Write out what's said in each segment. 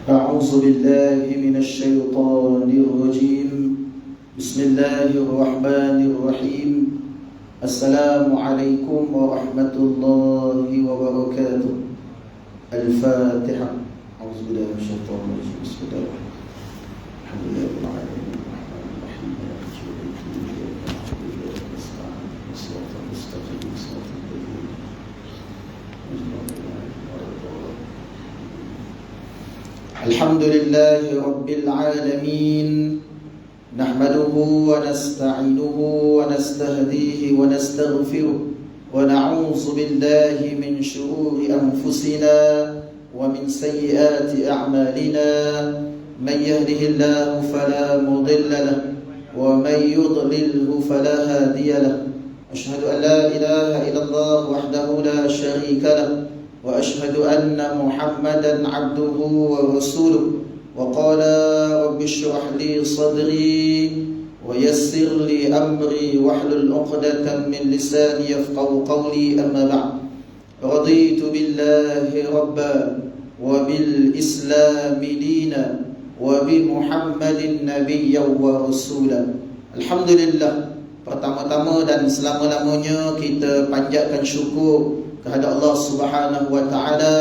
أعوذ بالله من الشيطان الرجيم. بسم الله الرحمن الرحيم. السلام عليكم ورحمة الله وبركاته. الفاتحة. أعوذ بالله من الشيطان الرجيم. بسم الله الرحمن الرحيم. الحمد لله رب العالمين الرحمن الرحيم مالك يوم الدين إياك نعبد وإياك نستعين اهدنا الصراط المستقيم صراط الذين أنعمت عليهم. الحمد لله رب العالمين، نحمده ونستعينه ونستهديه ونستغفره، ونعوذ بالله من شرور أنفسنا ومن سيئات أعمالنا. من يهده الله فلا مضل له ومن يضلله فلا هادي له. أشهد أن لا إله إلا الله وحده لا شريك له، وأشهد أن محمدا عبده ورسوله. وقال رب اشرح لي صدري ويسر لي أمري واحلل عقدة من لساني يفقهوا قولي. أما بعد، رضيت بالله ربا وبالإسلام دينا وبمحمد نبيا ورسولا. Alhamdulillah, pertama-tama dan selama-lamanya kita panjatkan syukur kehadap Allah Subhanahu wa taala.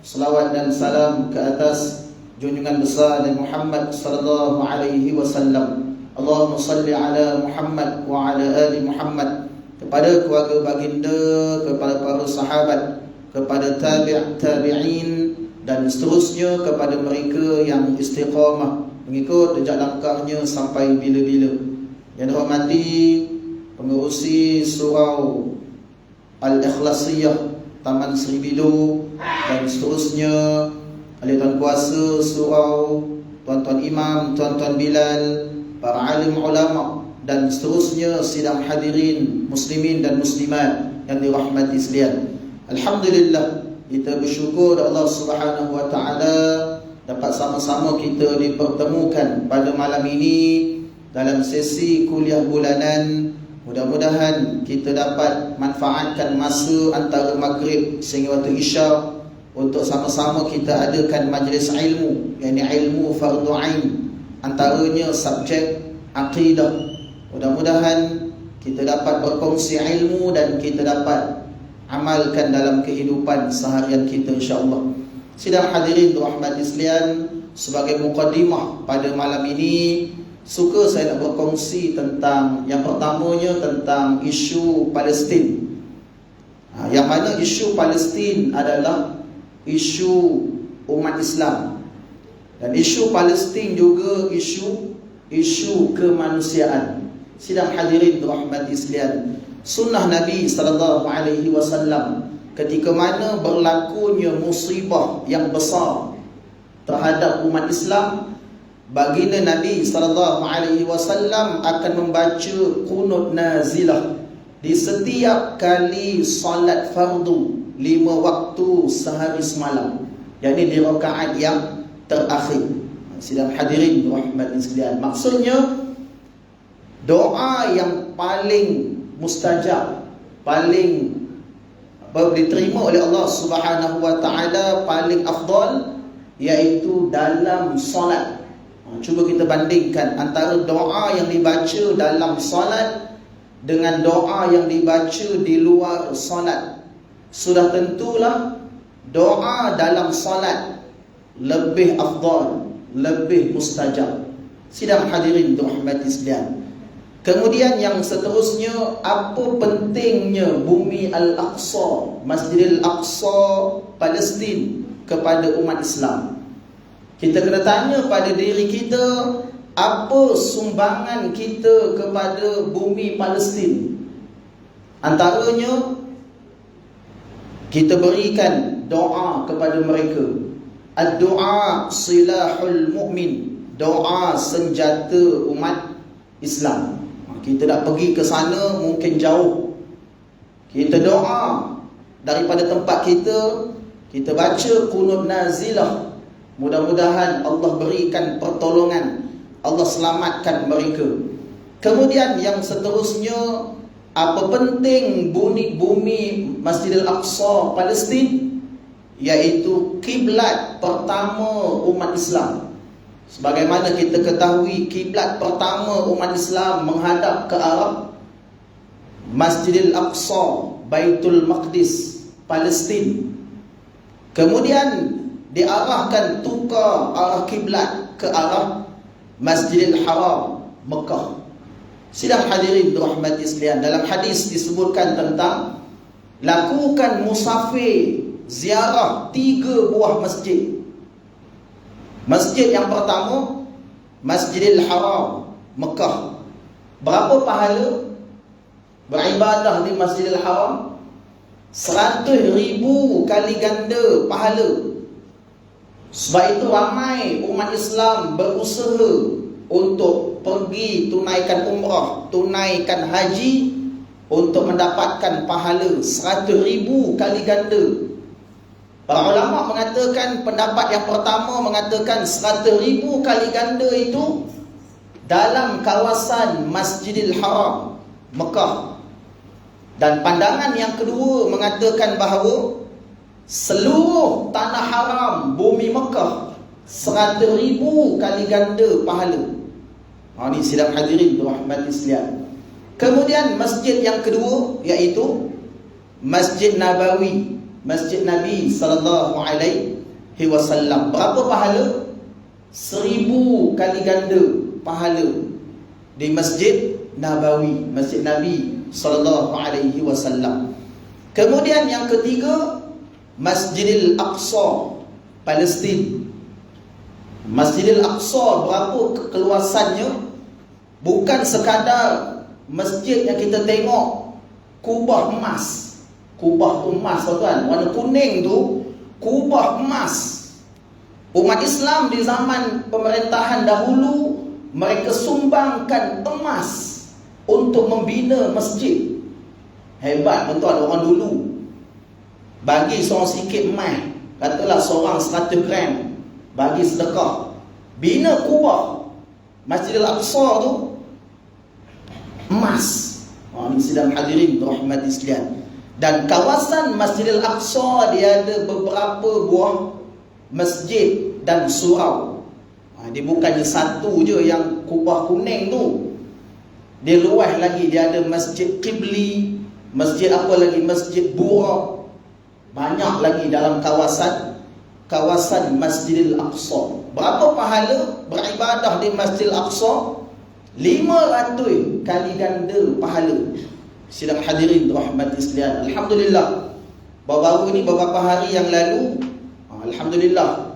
Selawat dan salam ke atas junjungan besar Nabi Muhammad sallallahu alaihi wasallam. Allahumma salli ala Muhammad wa ala ali Muhammad. Kepada keluarga baginda, kepada para sahabat, kepada tabi'in dan seterusnya, kepada mereka yang istiqamah mengikut jejak langkahnya sampai bila-bila. Yang dihormati pengerusi surau Al-Ikhlasiyah Taman Seri Bilu dan seterusnya, ahli tuan kuasa surau, tuan-tuan imam, tuan-tuan bilal, para alim ulama dan seterusnya, sidang hadirin muslimin dan muslimat yang dirahmati sekalian. Alhamdulillah, kita bersyukur kepada Allah Subhanahu wa taala dapat sama-sama kita dipertemukan pada malam ini dalam sesi kuliah bulanan. Mudah-mudahan kita dapat manfaatkan masa antara maghrib sehingga waktu isyak untuk sama-sama kita adakan majlis ilmu, yakni ilmu fardu ain, antaranya subjek akidah. Mudah-mudahan kita dapat berkongsi ilmu dan kita dapat amalkan dalam kehidupan seharian kita, insya-Allah. Sidang hadirin dirahmati sekalian, sebagai mukadimah pada malam ini, suka saya nak berkongsi tentang, yang pertamanya tentang isu Palestin. Yang mana isu Palestin adalah isu umat Islam, dan isu Palestin juga isu kemanusiaan. Sidang hadirin dirahmati sekalian, sunnah Nabi sallallahu alaihi wasallam ketika mana berlakunya musibah yang besar terhadap umat Islam, baginda Nabi sallallahu alaihi wasallam akan membaca qunut nazilah di setiap kali solat fardu 5 waktu sehari semalam, yakni di rakaat yang terakhir. Sidang hadirin rahmatan sekalian, maksudnya doa yang paling mustajab, paling diterima oleh Allah Subhanahu wa taala, paling afdal, iaitu dalam solat. Cuba kita bandingkan antara doa yang dibaca dalam solat dengan doa yang dibaca di luar solat. Sudah tentulah doa dalam solat lebih afdal, lebih mustajab. Sidang hadirin dirahmati sekalian. Kemudian yang seterusnya, apa pentingnya bumi Al-Aqsa, Masjidil Aqsa Palestin kepada umat Islam? Kita kena tanya pada diri kita, apa sumbangan kita kepada bumi Palestin? Antaranya, kita berikan doa kepada mereka. Ad-du'a silahul mu'min, doa senjata umat Islam. Kita nak pergi ke sana mungkin jauh, kita doa daripada tempat kita, kita baca qunut nazilah. Mudah-mudahan Allah berikan pertolongan, Allah selamatkan mereka. Kemudian yang seterusnya, apa penting bumi Masjidil Aqsa Palestin? iaitu kiblat pertama umat Islam. Sebagaimana kita ketahui, kiblat pertama umat Islam menghadap ke arah Masjidil Aqsa, Baitul Maqdis, Palestin. Kemudian diarahkan tukar arah kiblat ke arah Masjidil Haram, Mekah. Sidang hadirin dirahmati sekalian, dalam hadis disebutkan tentang lakukan musafir ziarah 3 buah masjid. Masjid yang pertama, Masjidil Haram, Mekah. Berapa pahala beribadah di Masjidil Haram? 100,000 kali ganda pahala. Sebab itu ramai umat Islam berusaha untuk pergi tunaikan umrah, tunaikan haji untuk mendapatkan pahala 100,000 kali ganda. Para ulama mengatakan, pendapat yang pertama mengatakan 100,000 kali ganda itu dalam kawasan Masjidil Haram, Mekah. Dan pandangan yang kedua mengatakan bahawa seluruh tanah haram bumi Mekah 100,000 kali ganda pahala. Ini sidang hadirin dirahmati sekalian. Kemudian masjid yang kedua iaitu Masjid Nabawi, Masjid Nabi sallallahu alaihi wasallam. Berapa pahala? 1,000 kali ganda pahala di Masjid Nabawi, Masjid Nabi sallallahu alaihi wasallam. Kemudian yang ketiga, Masjidil Aqsa, Palestin. Masjidil Aqsa berapa keluasannya? Bukan sekadar masjid yang kita tengok kubah emas. Kubah emas, tuan, warna kuning tu kubah emas. Umat Islam di zaman pemerintahan dahulu, mereka sumbangkan emas untuk membina masjid. Hebat tuan, orang dulu bagi seorang sikit emas, katalah seorang 100 gram, bagi sedekah, bina kubah Masjidil Aqsa tu emas. Ini sidang hadirin rahmati sekalian. Dan kawasan Masjidil Aqsa dia ada beberapa buah masjid dan surau. Dia bukannya satu je yang kubah kuning tu. Dia luas lagi, dia ada Masjid Qibli, masjid apa lagi, Masjid Burak. Banyak lagi dalam kawasan Masjidil Aqsa. Berapa pahala beribadah di Masjidil Aqsa? 500 kali ganda pahala. Sidang hadirin rahmati sekalian, alhamdulillah, baru-baru ini beberapa hari yang lalu, alhamdulillah,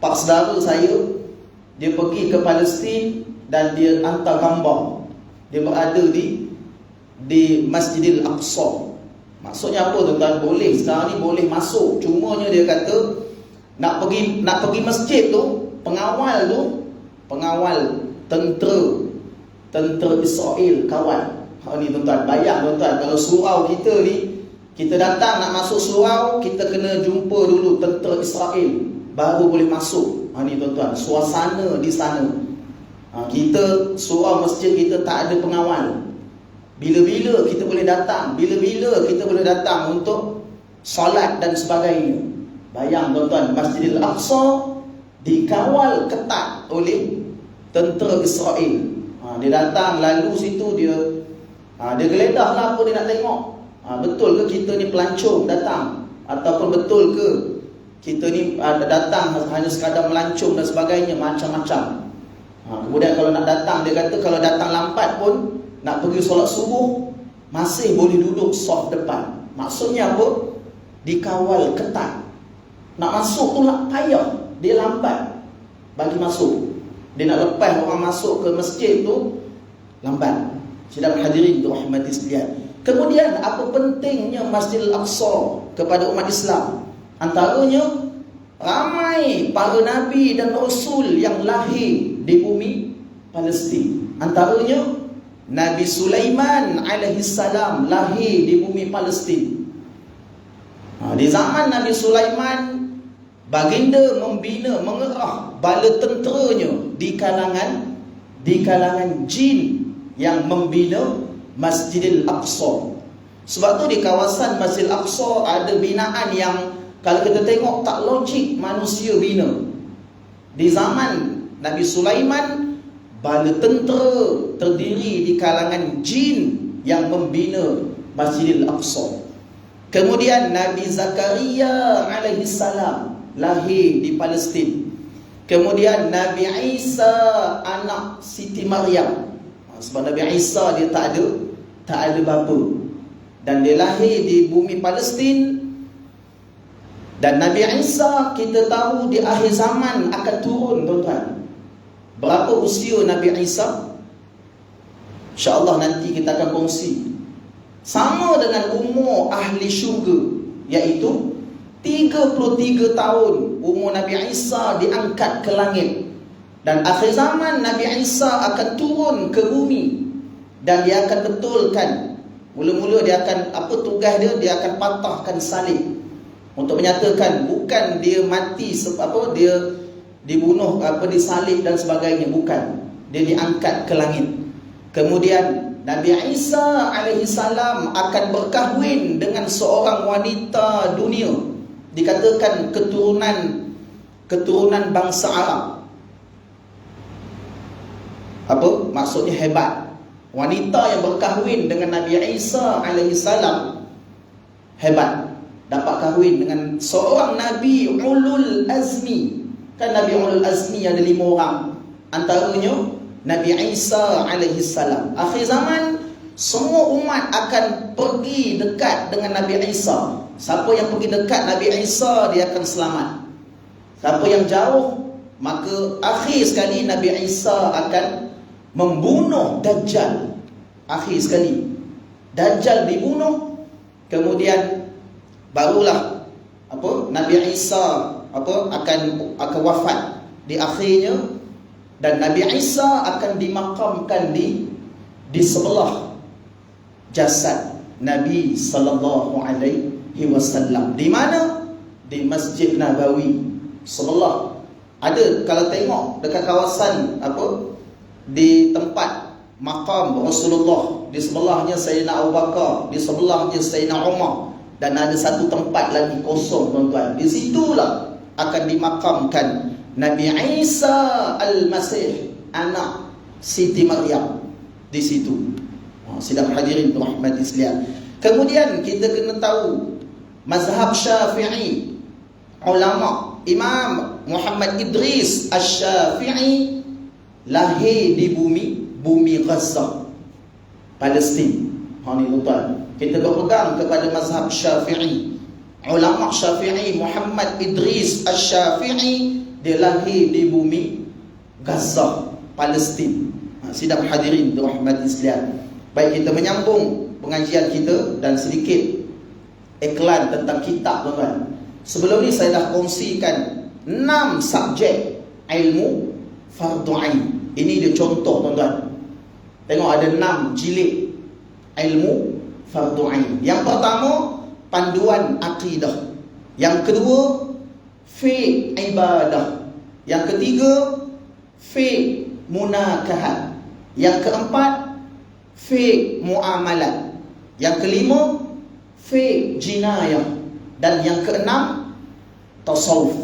pak saudara saya dia pergi ke Palestin dan dia hantar gambar. Dia berada di Masjidil Aqsa. Maksudnya apa tuan-tuan? Boleh sekarang ni boleh masuk. Cumanya dia kata nak pergi masjid tu, pengawal tentera Israel kawal. Ni tuan-tuan, bayang tuan-tuan, kalau surau kita ni, kita datang nak masuk surau, kita kena jumpa dulu tentera Israel baru boleh masuk. Ni tuan-tuan, suasana di sana. Kita surau masjid kita tak ada pengawal. Bila-bila kita boleh datang, bila-bila kita boleh datang untuk solat dan sebagainya. Bayang tuan-tuan, Masjidil Aqsa dikawal ketat oleh tentera Israel. Dia datang lalu situ, dia geledah lah apa dia nak tengok. Betul ke kita ni pelancong datang, ataupun betul ke kita ni datang hanya sekadar melancong dan sebagainya, macam-macam. Kemudian kalau nak datang, dia kata kalau datang lambat pun nak pergi solat subuh masih boleh duduk saf depan. Maksudnya apa? Dikawal ketat. Nak masuk tu nak payah, dia lambat bagi masuk. Dia nak lepas orang masuk ke masjid tu lambat. Sidang hadirin dirahmati sekalian. Kemudian apa pentingnya Masjidil Aqsa kepada umat Islam? Antaranya ramai para nabi dan rasul yang lahir di bumi Palestin. Antaranya Nabi Sulaiman alaihissalam lahir di bumi Palestin. Di zaman Nabi Sulaiman, baginda mengerah bala tenteranya di kalangan jin yang membina Masjidil Aqsa. Sebab tu di kawasan Masjidil Aqsa ada binaan yang Kalau kita tengok tak logik manusia bina. Di zaman Nabi Sulaiman, bala tentera terdiri di kalangan jin yang membina Masjidil Aqsa. Kemudian Nabi Zakaria alaihi salam lahir di Palestin. Kemudian Nabi Isa anak Siti Maryam. Sebab Nabi Isa dia tak ada bapa. Dan dia lahir di bumi Palestin. Dan Nabi Isa kita tahu di akhir zaman akan turun, tuan-tuan. Berapa usia Nabi Isa? InsyaAllah nanti kita akan kongsi. Sama dengan umur ahli syurga, iaitu 33 tahun umur Nabi Isa diangkat ke langit. Dan akhir zaman Nabi Isa akan turun ke bumi. Dan dia akan betulkan. Mula-mula dia akan, tugas dia? Dia akan patahkan salib. Untuk menyatakan bukan dia mati, dia dibunuh, disalib dan sebagainya. Bukan. Dia diangkat ke langit. Kemudian Nabi Isa alaihi salam akan berkahwin dengan seorang wanita dunia. Dikatakan keturunan bangsa Arab. Apa? Maksudnya hebat. Wanita yang berkahwin dengan Nabi Isa alaihi salam hebat. Dapat kahwin dengan seorang Nabi Ulul Azmi. Kan Nabi Ulul Azmi ada 5 orang. Antaranya Nabi Isa alaihi salam. Akhir zaman semua umat akan pergi dekat dengan Nabi Isa. Siapa yang pergi dekat Nabi Isa, dia akan selamat. Siapa yang jauh, maka akhir sekali Nabi Isa akan membunuh Dajjal. Akhir sekali Dajjal dibunuh. Kemudian barulah Nabi Isa akan wafat di akhirnya. Dan Nabi Isa akan dimakamkan di sebelah jasad Nabi sallallahu alaihi wasallam. Di mana? Di Masjid Nabawi. Sebelah. Ada kalau tengok dekat kawasan di tempat makam Rasulullah, di sebelahnya Sayyidina Abu Bakar, di sebelahnya Sayyidina Umar, dan ada satu tempat lagi kosong, tuan-tuan. Di situlah akan dimakamkan Nabi Isa Al-Masih, anak Siti Maryam. Di situ. Sidang hadirin rahmat Islam. Kemudian kita kena tahu mazhab Syafi'i, ulama Imam Muhammad Idris Asy-Syafi'i lahir di bumi Gaza, Palestin. Ni tuan, kita berpegang kepada mazhab Syafi'i. Ulama Syafi'i Muhammad Idris Asy-Syafi'i, dia lahir di bumi Gaza, Palestin. Sidang hadirin dirahmati Islam. Baik, kita menyambung pengajian kita dan sedikit iklan tentang kitab, tuan-tuan. Sebelum ni saya dah kongsikan 6 subjek ilmu fardu ain. Ini dia contoh, tuan-tuan. Tengok ada 6 jilid ilmu fardu ain. Yang pertama, panduan akidah. Yang kedua, fiqh ibadah. Yang ketiga, fiqh munakahat. Yang keempat, fiqh muamalat. Yang kelima, fiqh jinayah. Dan yang keenam, tasawuf.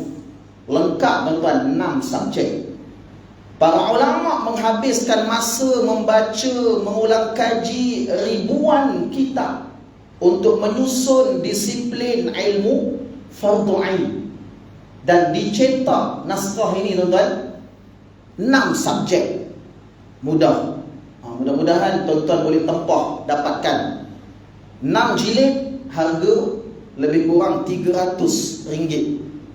Lengkap, tuan-tuan, 6 subjek. Para ulama menghabiskan masa membaca, mengulang kaji ribuan kitab untuk menyusun disiplin ilmu fardu ain. Dan dicetak naskah ini, tuan-tuan, 6 subjek. Mudah. Mudah-mudahan tuan-tuan boleh tempah, dapatkan 6 jilid, harga lebih kurang RM300.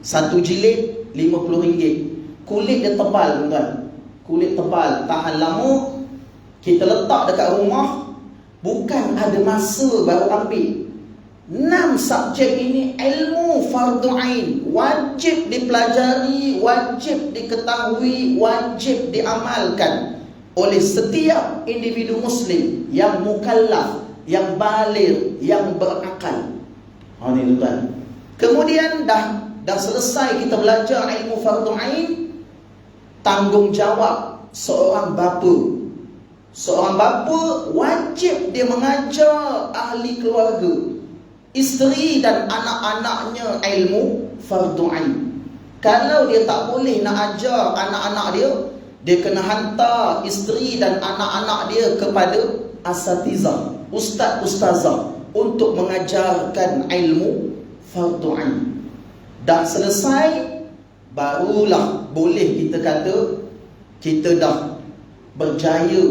Satu jilid RM50. Kulit dia tebal, tuan-tuan. Kulit tebal, tahan lama. Kita letak dekat rumah, bukan ada masa baru ambil. 6 subjek ini ilmu fardu ain, wajib dipelajari, wajib diketahui, wajib diamalkan oleh setiap individu muslim yang mukallaf, yang baligh, yang berakal. Ini, tuan. Kemudian dah selesai kita belajar ilmu fardu ain, tanggungjawab seorang bapa. Seorang bapa wajib dia mengajar ahli keluarga. isteri dan anak-anaknya ilmu fardu ain. Kalau dia tak boleh nak ajar anak-anak dia, dia kena hantar isteri dan anak-anak dia kepada asatizah, ustaz-ustazah, untuk mengajarkan ilmu fardu ain. Dah selesai, barulah boleh kita kata kita dah berjaya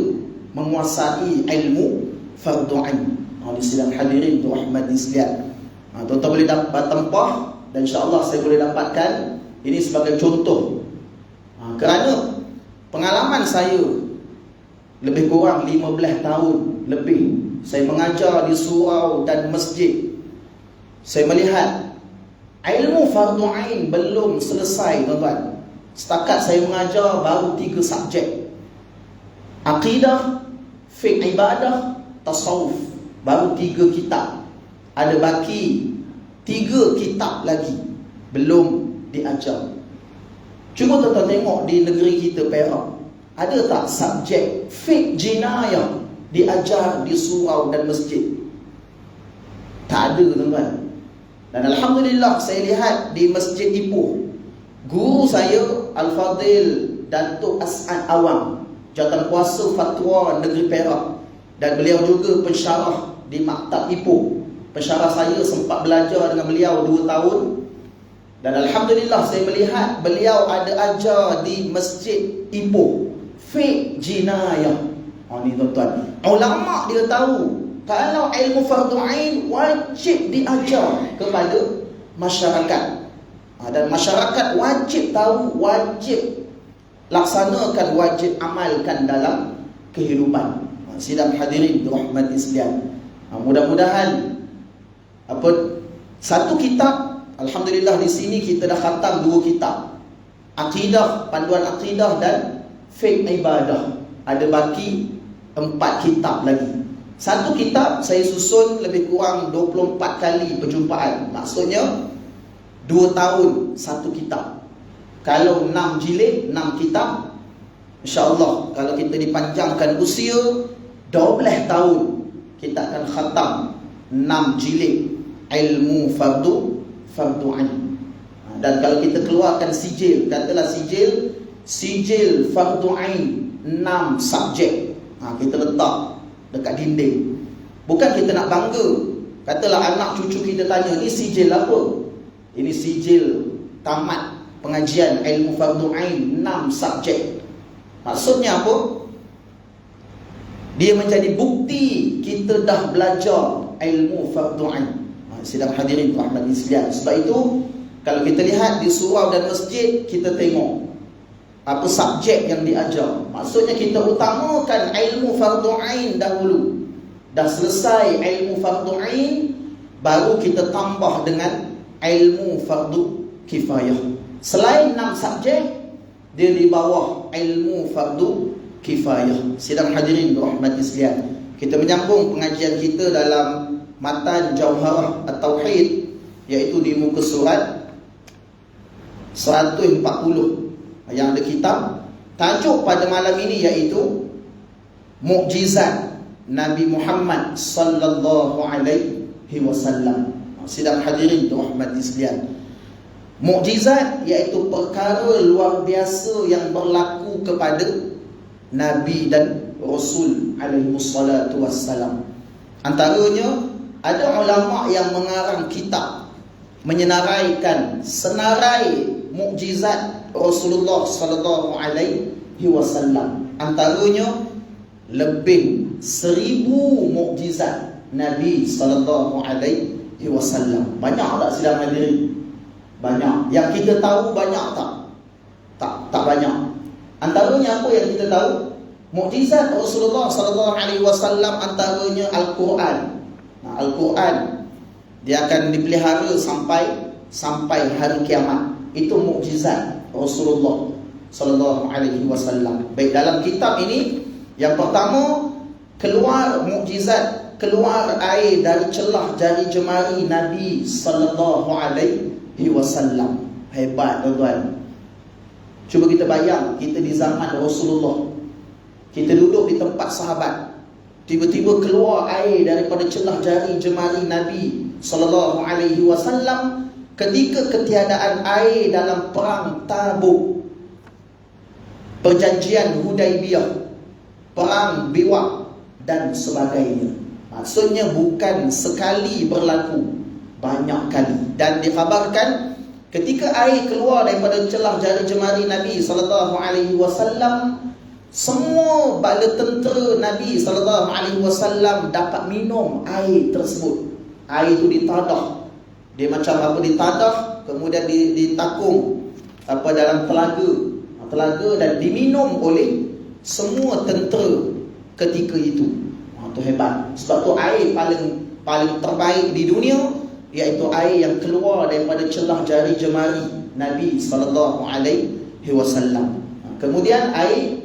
menguasai ilmu fardu ain. Di sidang hadirin rahmati sekalian, tuan-tuan boleh dapat tempah, dan insya-Allah saya boleh dapatkan ini sebagai contoh. Kerana pengalaman saya lebih kurang 15 tahun lebih saya mengajar di surau dan masjid, saya melihat ilmu fardu ain belum selesai, tuan-tuan. Setakat saya mengajar baru 3 subjek. Akidah, fiqh ibadah, tasawuf. Baru 3 kitab. Ada baki 3 kitab lagi belum diajar. Cuba tuan-tuan tengok di negeri kita Perak, ada tak subjek fiqh jinayah diajar di surau dan masjid? Tak ada, tuan-tuan. Dan alhamdulillah saya lihat di Masjid Ipoh, guru saya Al-Fadil Datuk As'ad Awang, Jawatankuasa Fatwa Negeri Perak, dan beliau juga pensyarah di Maktab Ipoh. Pensyarah saya sempat belajar dengan beliau 2 tahun. Dan alhamdulillah saya melihat beliau ada ajar di Masjid Ipoh fiqh jinayah. Ni tuan-tuan, ulama dia tahu kalau ilmu fardu ain wajib diajar kepada masyarakat. Dan masyarakat wajib tahu, wajib laksanakan, wajib amalkan dalam kehidupan. Sidang hadirin rahmati sekalian, mudah-mudahan satu kitab, alhamdulillah di sini kita dah khatam 2 kitab. Akidah, panduan akidah dan fiqh ibadah. Ada baki 4 kitab lagi. Satu kitab saya susun lebih kurang 24 kali perjumpaan. Maksudnya 2 tahun satu kitab. Kalau 6 jilid, 6 kitab, insya-Allah kalau kita dipanjangkan usia 12 tahun, kita akan khatam 6 jilid ilmu fardu ain. Dan kalau kita keluarkan sijil, katalah sijil fardu ain 6 subjek, kita letak dekat dinding. Bukan kita nak bangga, katalah anak cucu kita tanya, ni sijil apa? Ini sijil tamat pengajian ilmu fardu ain 6 subjek. Maksudnya apa? Dia menjadi bukti kita dah belajar ilmu fardu ain. Sidang hadirin rahmati sekalian. Sebab itu kalau kita lihat di surau dan masjid, kita tengok apa subjek yang diajar. Maksudnya kita utamakan ilmu fardu ain dahulu. Dah selesai ilmu fardu ain, baru kita tambah dengan ilmu fardu kifayah. Selain 6 subjek, dia di bawah ilmu fardu kifayah. Sidang hadirin rahmati sekalian, kita menyambung pengajian kita dalam matan Jauharah At-Tauhid, iaitu di muka surat 140 yang ada kitab. Tajuk pada malam ini iaitu Mukjizat Nabi Muhammad sallallahu alaihi wasallam. Sidang hadirin rahmati sekalian, mukjizat iaitu perkara luar biasa yang berlaku kepada Nabi dan Rasul alaihi wassalatu wassalam. Antaranya ada ulama yang mengarang kitab menyenaraikan senarai mukjizat Rasulullah sallallahu alaihi wasallam. Antaranya lebih 1000 mukjizat Nabi sallallahu alaihi wasallam. Banyak tak sidang hadirin? Banyak. Yang kita tahu banyak tak? Tak banyak. Antaranya apa yang kita tahu? Mukjizat Rasulullah sallallahu alaihi wasallam antaranya Al-Quran. Al-Quran dia akan dipelihara sampai hari kiamat. Itu mukjizat Rasulullah sallallahu alaihi wasallam. Baik, dalam kitab ini yang pertama, keluar mukjizat, keluar air dari celah jari jemari Nabi sallallahu alaihi wasallam. Hebat, tuan-tuan. Cuba kita bayang, kita di zaman Rasulullah, kita duduk di tempat sahabat, tiba-tiba keluar air daripada celah jari jemari Nabi sallallahu alaihi wasallam ketika ketiadaan air dalam perang Tabuk, perjanjian Hudaibiyah, perang Biwak dan sebagainya. Maksudnya bukan sekali berlaku, banyak kali. Dan dikhabarkan ketika air keluar daripada celah jari jemari Nabi sallallahu alaihi wasallam, semua bala tentera Nabi sallallahu alaihi wasallam dapat minum air tersebut. Air itu ditadah. Dia macam apa, ditadah, kemudian ditakung dalam telaga dan diminum oleh semua tentera ketika itu. Itu hebat. Sebab tu air paling terbaik di dunia, iaitu air yang keluar daripada celah jari jemari Nabi sallallahu alaihi wasallam. Kemudian air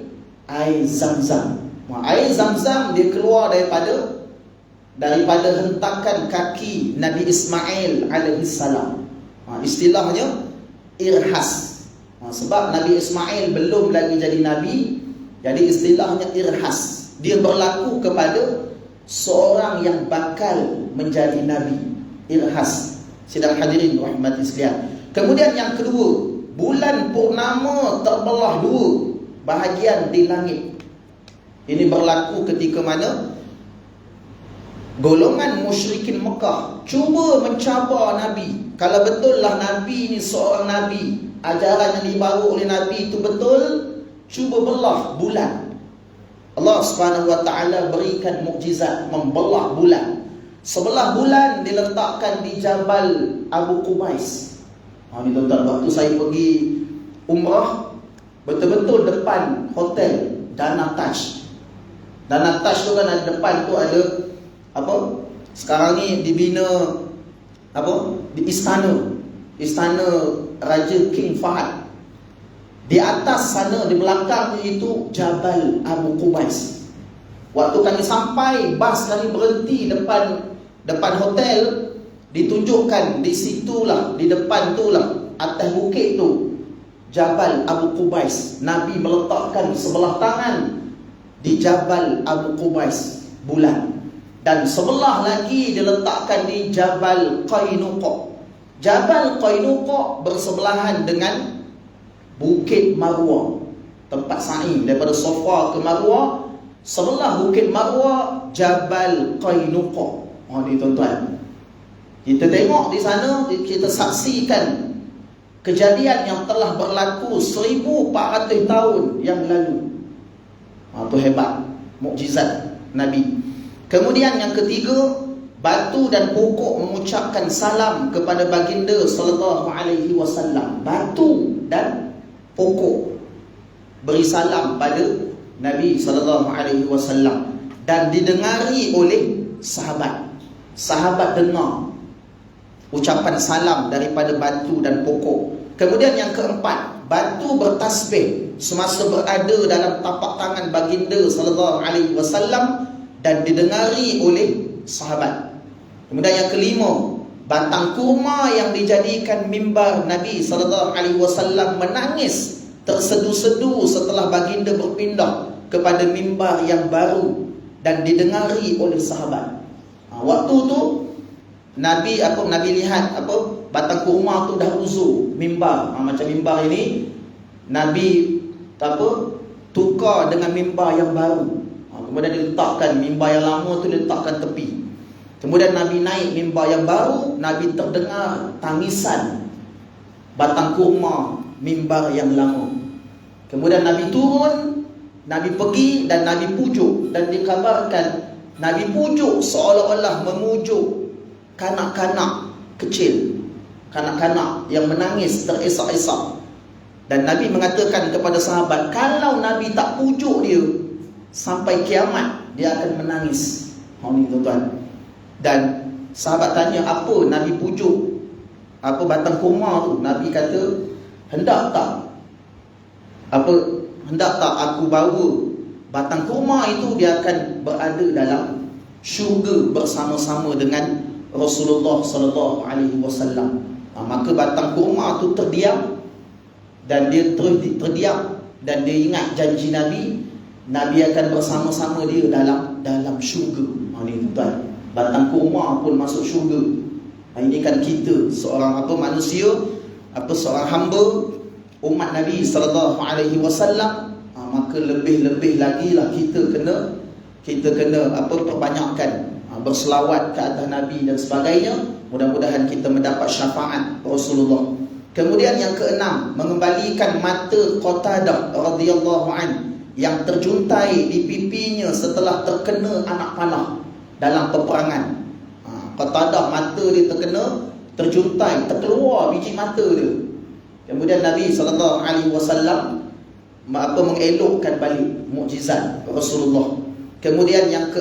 Zam-Zam. Air Zam-Zam dia keluar daripada hentakan kaki Nabi Ismail alaihi salam. Istilahnya irhas. Sebab Nabi Ismail belum lagi jadi nabi, jadi istilahnya irhas. Dia berlaku kepada seorang yang bakal menjadi nabi. Irhas. Sidang hadirin rahmati sekalian. Kemudian yang kedua, bulan purnama terbelah dua bahagian di langit. Ini berlaku ketika mana golongan musyrikin Mekah cuba mencabar Nabi. Kalau betul lah Nabi ni seorang Nabi, ajaran yang dibawa oleh Nabi itu betul, cuba belah bulan. Allah Subhanahu wa taala berikan mukjizat membelah bulan. Sebelah bulan diletakkan di Jabal Abu Qubais. Ini tuan-tuan, waktu saya pergi umrah, betul-betul depan hotel Dana Taj. Dana Taj tu kan ada depan tu ada apa? Sekarang ni dibina apa? Di istana Raja King Fahad. Di atas sana, di belakang itu Jabal Abu Qubais. Waktu kami sampai, bas kami berhenti depan hotel, ditunjukkan di situlah, di depan tulah, atas bukit tu Jabal Abu Qubais. Nabi meletakkan sebelah tangan di Jabal Abu Qubais, bulan. Dan sebelah lagi diletakkan di Jabal Qainuqa. Jabal Qainuqa bersebelahan dengan Bukit Marwah, tempat sa'i daripada Safa ke Marwah. Sebelah Bukit Marwah Jabal Qainuqa. Ni tuan-tuan, kita tengok di sana, kita saksikan kejadian yang telah berlaku 1400 tahun yang lalu. Itu hebat, mukjizat Nabi. Kemudian yang ketiga, batu dan pokok mengucapkan salam kepada baginda sallallahu alaihi wasallam. Batu dan pokok beri salam pada Nabi sallallahu alaihi wasallam dan didengari oleh sahabat. Sahabat dengar ucapan salam daripada batu dan pokok. Kemudian yang keempat, batu bertasbih semasa berada dalam tapak tangan baginda sallallahu alaihi wasallam dan didengari oleh sahabat. Kemudian yang kelima, batang kurma yang dijadikan mimbar Nabi sallallahu alaihi wasallam menangis tersedu-sedu setelah baginda berpindah kepada mimbar yang baru dan didengari oleh sahabat. Waktu tu Nabi lihat batang kurma tu dah uzur mimbar. Macam mimbar ini Nabi tukar dengan mimbar yang baru. Kemudian diletakkan mimbar yang lama tu diletakkan tepi. Kemudian Nabi naik mimbar yang baru, Nabi terdengar tangisan batang kurma mimbar yang lama. Kemudian Nabi turun, Nabi pergi dan Nabi pujuk. Dan dikabarkan Nabi pujuk seolah-olah memujuk kanak-kanak kecil, kanak-kanak yang menangis teresak-esak. Dan Nabi mengatakan kepada sahabat, kalau Nabi tak pujuk dia, sampai kiamat dia akan menangis. Ini tuan-tuan. Dan sahabat tanya, apa Nabi pujuk batang kurma tu? Nabi kata, hendak tak aku bawa batang kurma itu, dia akan berada dalam syurga bersama-sama dengan Rasulullah sallallahu alaihi wasallam. Maka batang kurma tu terdiam dan dia terdiam dan dia ingat janji Nabi akan bersama-sama dia dalam syurga. Ini tuan, batang kurma pun masuk syurga. Ini kan kita seorang manusia, seorang hamba umat Nabi sallallahu alaihi wasallam, maka lebih-lebih lagi lah kita kena perbanyakkan berselawat ke atas Nabi dan sebagainya. Mudah-mudahan kita mendapat syafaat Rasulullah. Kemudian yang keenam, mengembalikan mata Qatadah radhiyallahu an yang terjuntai di pipinya setelah terkena anak panah dalam peperangan. Qatadah mata dia terjuntai, terkeluar biji mata dia. Kemudian Nabi sallallahu alaihi wasallam mengelokkan balik mukjizat Rasulullah. Kemudian yang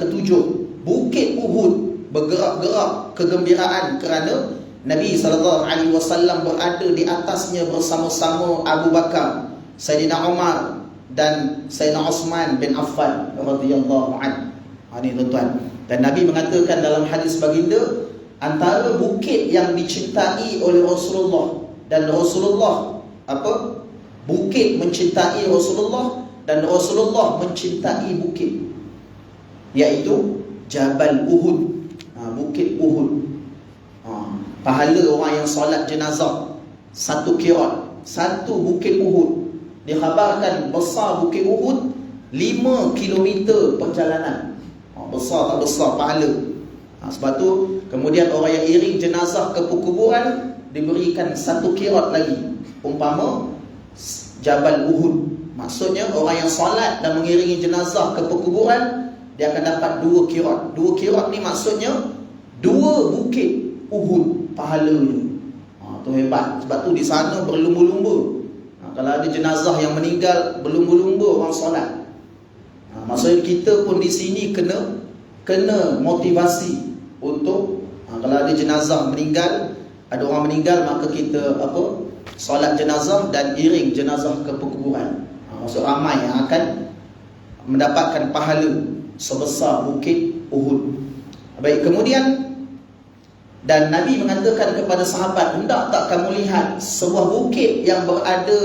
ketujuh, Bukit Uhud bergerak-gerak kegembiraan kerana Nabi sallallahu alaihi wasallam berada di atasnya bersama-sama Abu Bakar, Sayyidina Umar dan Sayyidina Osman bin Affan radhiyallahu anhu. Ini tuan-tuan. Dan Nabi mengatakan dalam hadis baginda, antara bukit yang dicintai oleh Rasulullah dan Rasulullah bukit mencintai Rasulullah dan Rasulullah mencintai bukit, iaitu Jabal Uhud, Bukit Uhud. Pahala orang yang solat jenazah satu qirat, satu Bukit Uhud. Dikhabarkan besar Bukit Uhud 5 kilometer perjalanan. Besar tak besar pahala. Sebab tu kemudian orang yang iring jenazah ke perkuburan diberikan satu qirat lagi, umpama Jabal Uhud. Maksudnya orang yang solat dan mengiringi jenazah ke perkuburan, dia akan dapat 2 qirat. 2 qirat ni maksudnya 2 bukit Uhud pahalanya. Tu hebat. Sebab tu di sana berlumba-lumba. Kalau ada jenazah yang meninggal, berlumba-lumba orang solat. Maksudnya kita pun di sini kena motivasi untuk kalau ada jenazah meninggal, ada orang meninggal, maka kita solat jenazah dan iring jenazah ke perkuburan. Maksud ramai yang akan mendapatkan pahala sebesar Bukit Uhud. Baik, kemudian dan Nabi mengatakan kepada sahabat, hendak tak kamu lihat sebuah bukit yang berada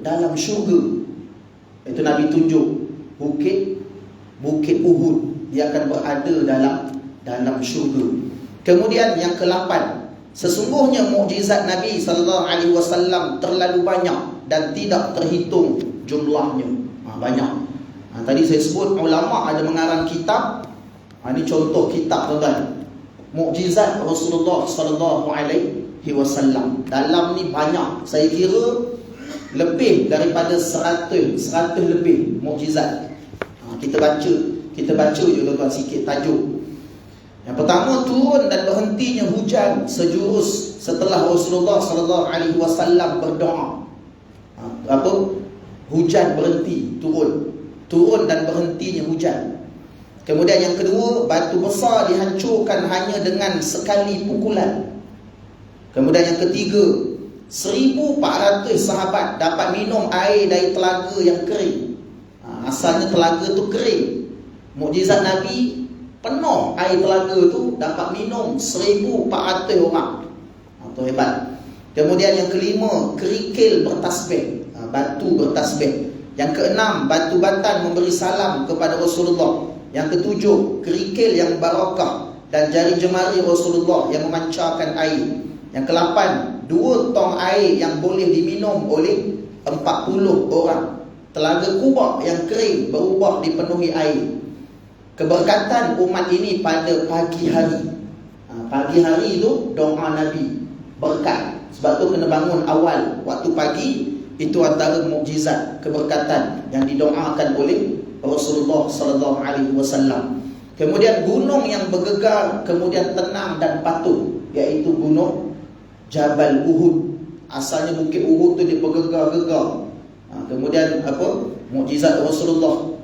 dalam syurga? Itu Nabi tunjuk Bukit Uhud, dia akan berada dalam syurga. Kemudian yang ke-8, sesungguhnya mukjizat Nabi sallallahu alaihi wasallam terlalu banyak dan tidak terhitung jumlahnya. Banyak. Tadi saya sebut ulama ada mengarang kitab. Ini contoh kitab, tuan-tuan. Mukjizat Rasulullah sallallahu alaihi wasallam. Dalam ni banyak. Saya kira lebih daripada 100 lebih mukjizat. Kita baca je, tuan-tuan, sikit tajuk. Yang pertama, turun dan berhentinya hujan sejurus setelah Rasulullah sallallahu alaihi wasallam berdoa. Hujan berhenti, turun dan berhentinya hujan. Kemudian yang kedua, batu besar dihancurkan hanya dengan sekali pukulan. Kemudian yang ketiga, 1,400 sahabat dapat minum air dari telaga yang kering. Asalnya telaga tu kering. Mukjizat Nabi, penuh air telaga tu, dapat minum 1,400 orang. Itu hebat. Kemudian yang kelima, kerikil bertasbih, batu bertasbih. Yang keenam, batu batan memberi salam kepada Rasulullah. Yang ketujuh, kerikil yang barakah dan jari jemari Rasulullah yang memancarkan air. Yang ke-8, 2 tong air yang boleh diminum oleh 40 orang. Telaga Quba yang kering berubah dipenuhi air. Keberkatan umat ini pada pagi hari. Pagi hari itu doa Nabi, berkat. Sebab tu kena bangun awal waktu pagi. Itu antara mukjizat keberkatan yang didoakan oleh Rasulullah sallallahu alaihi wasallam. Kemudian gunung yang bergegar kemudian tenang dan patuh, iaitu gunung Jabal Uhud. Asalnya Bukit Uhud tu dia bergegar-gegar. Kemudian mukjizat Rasulullah.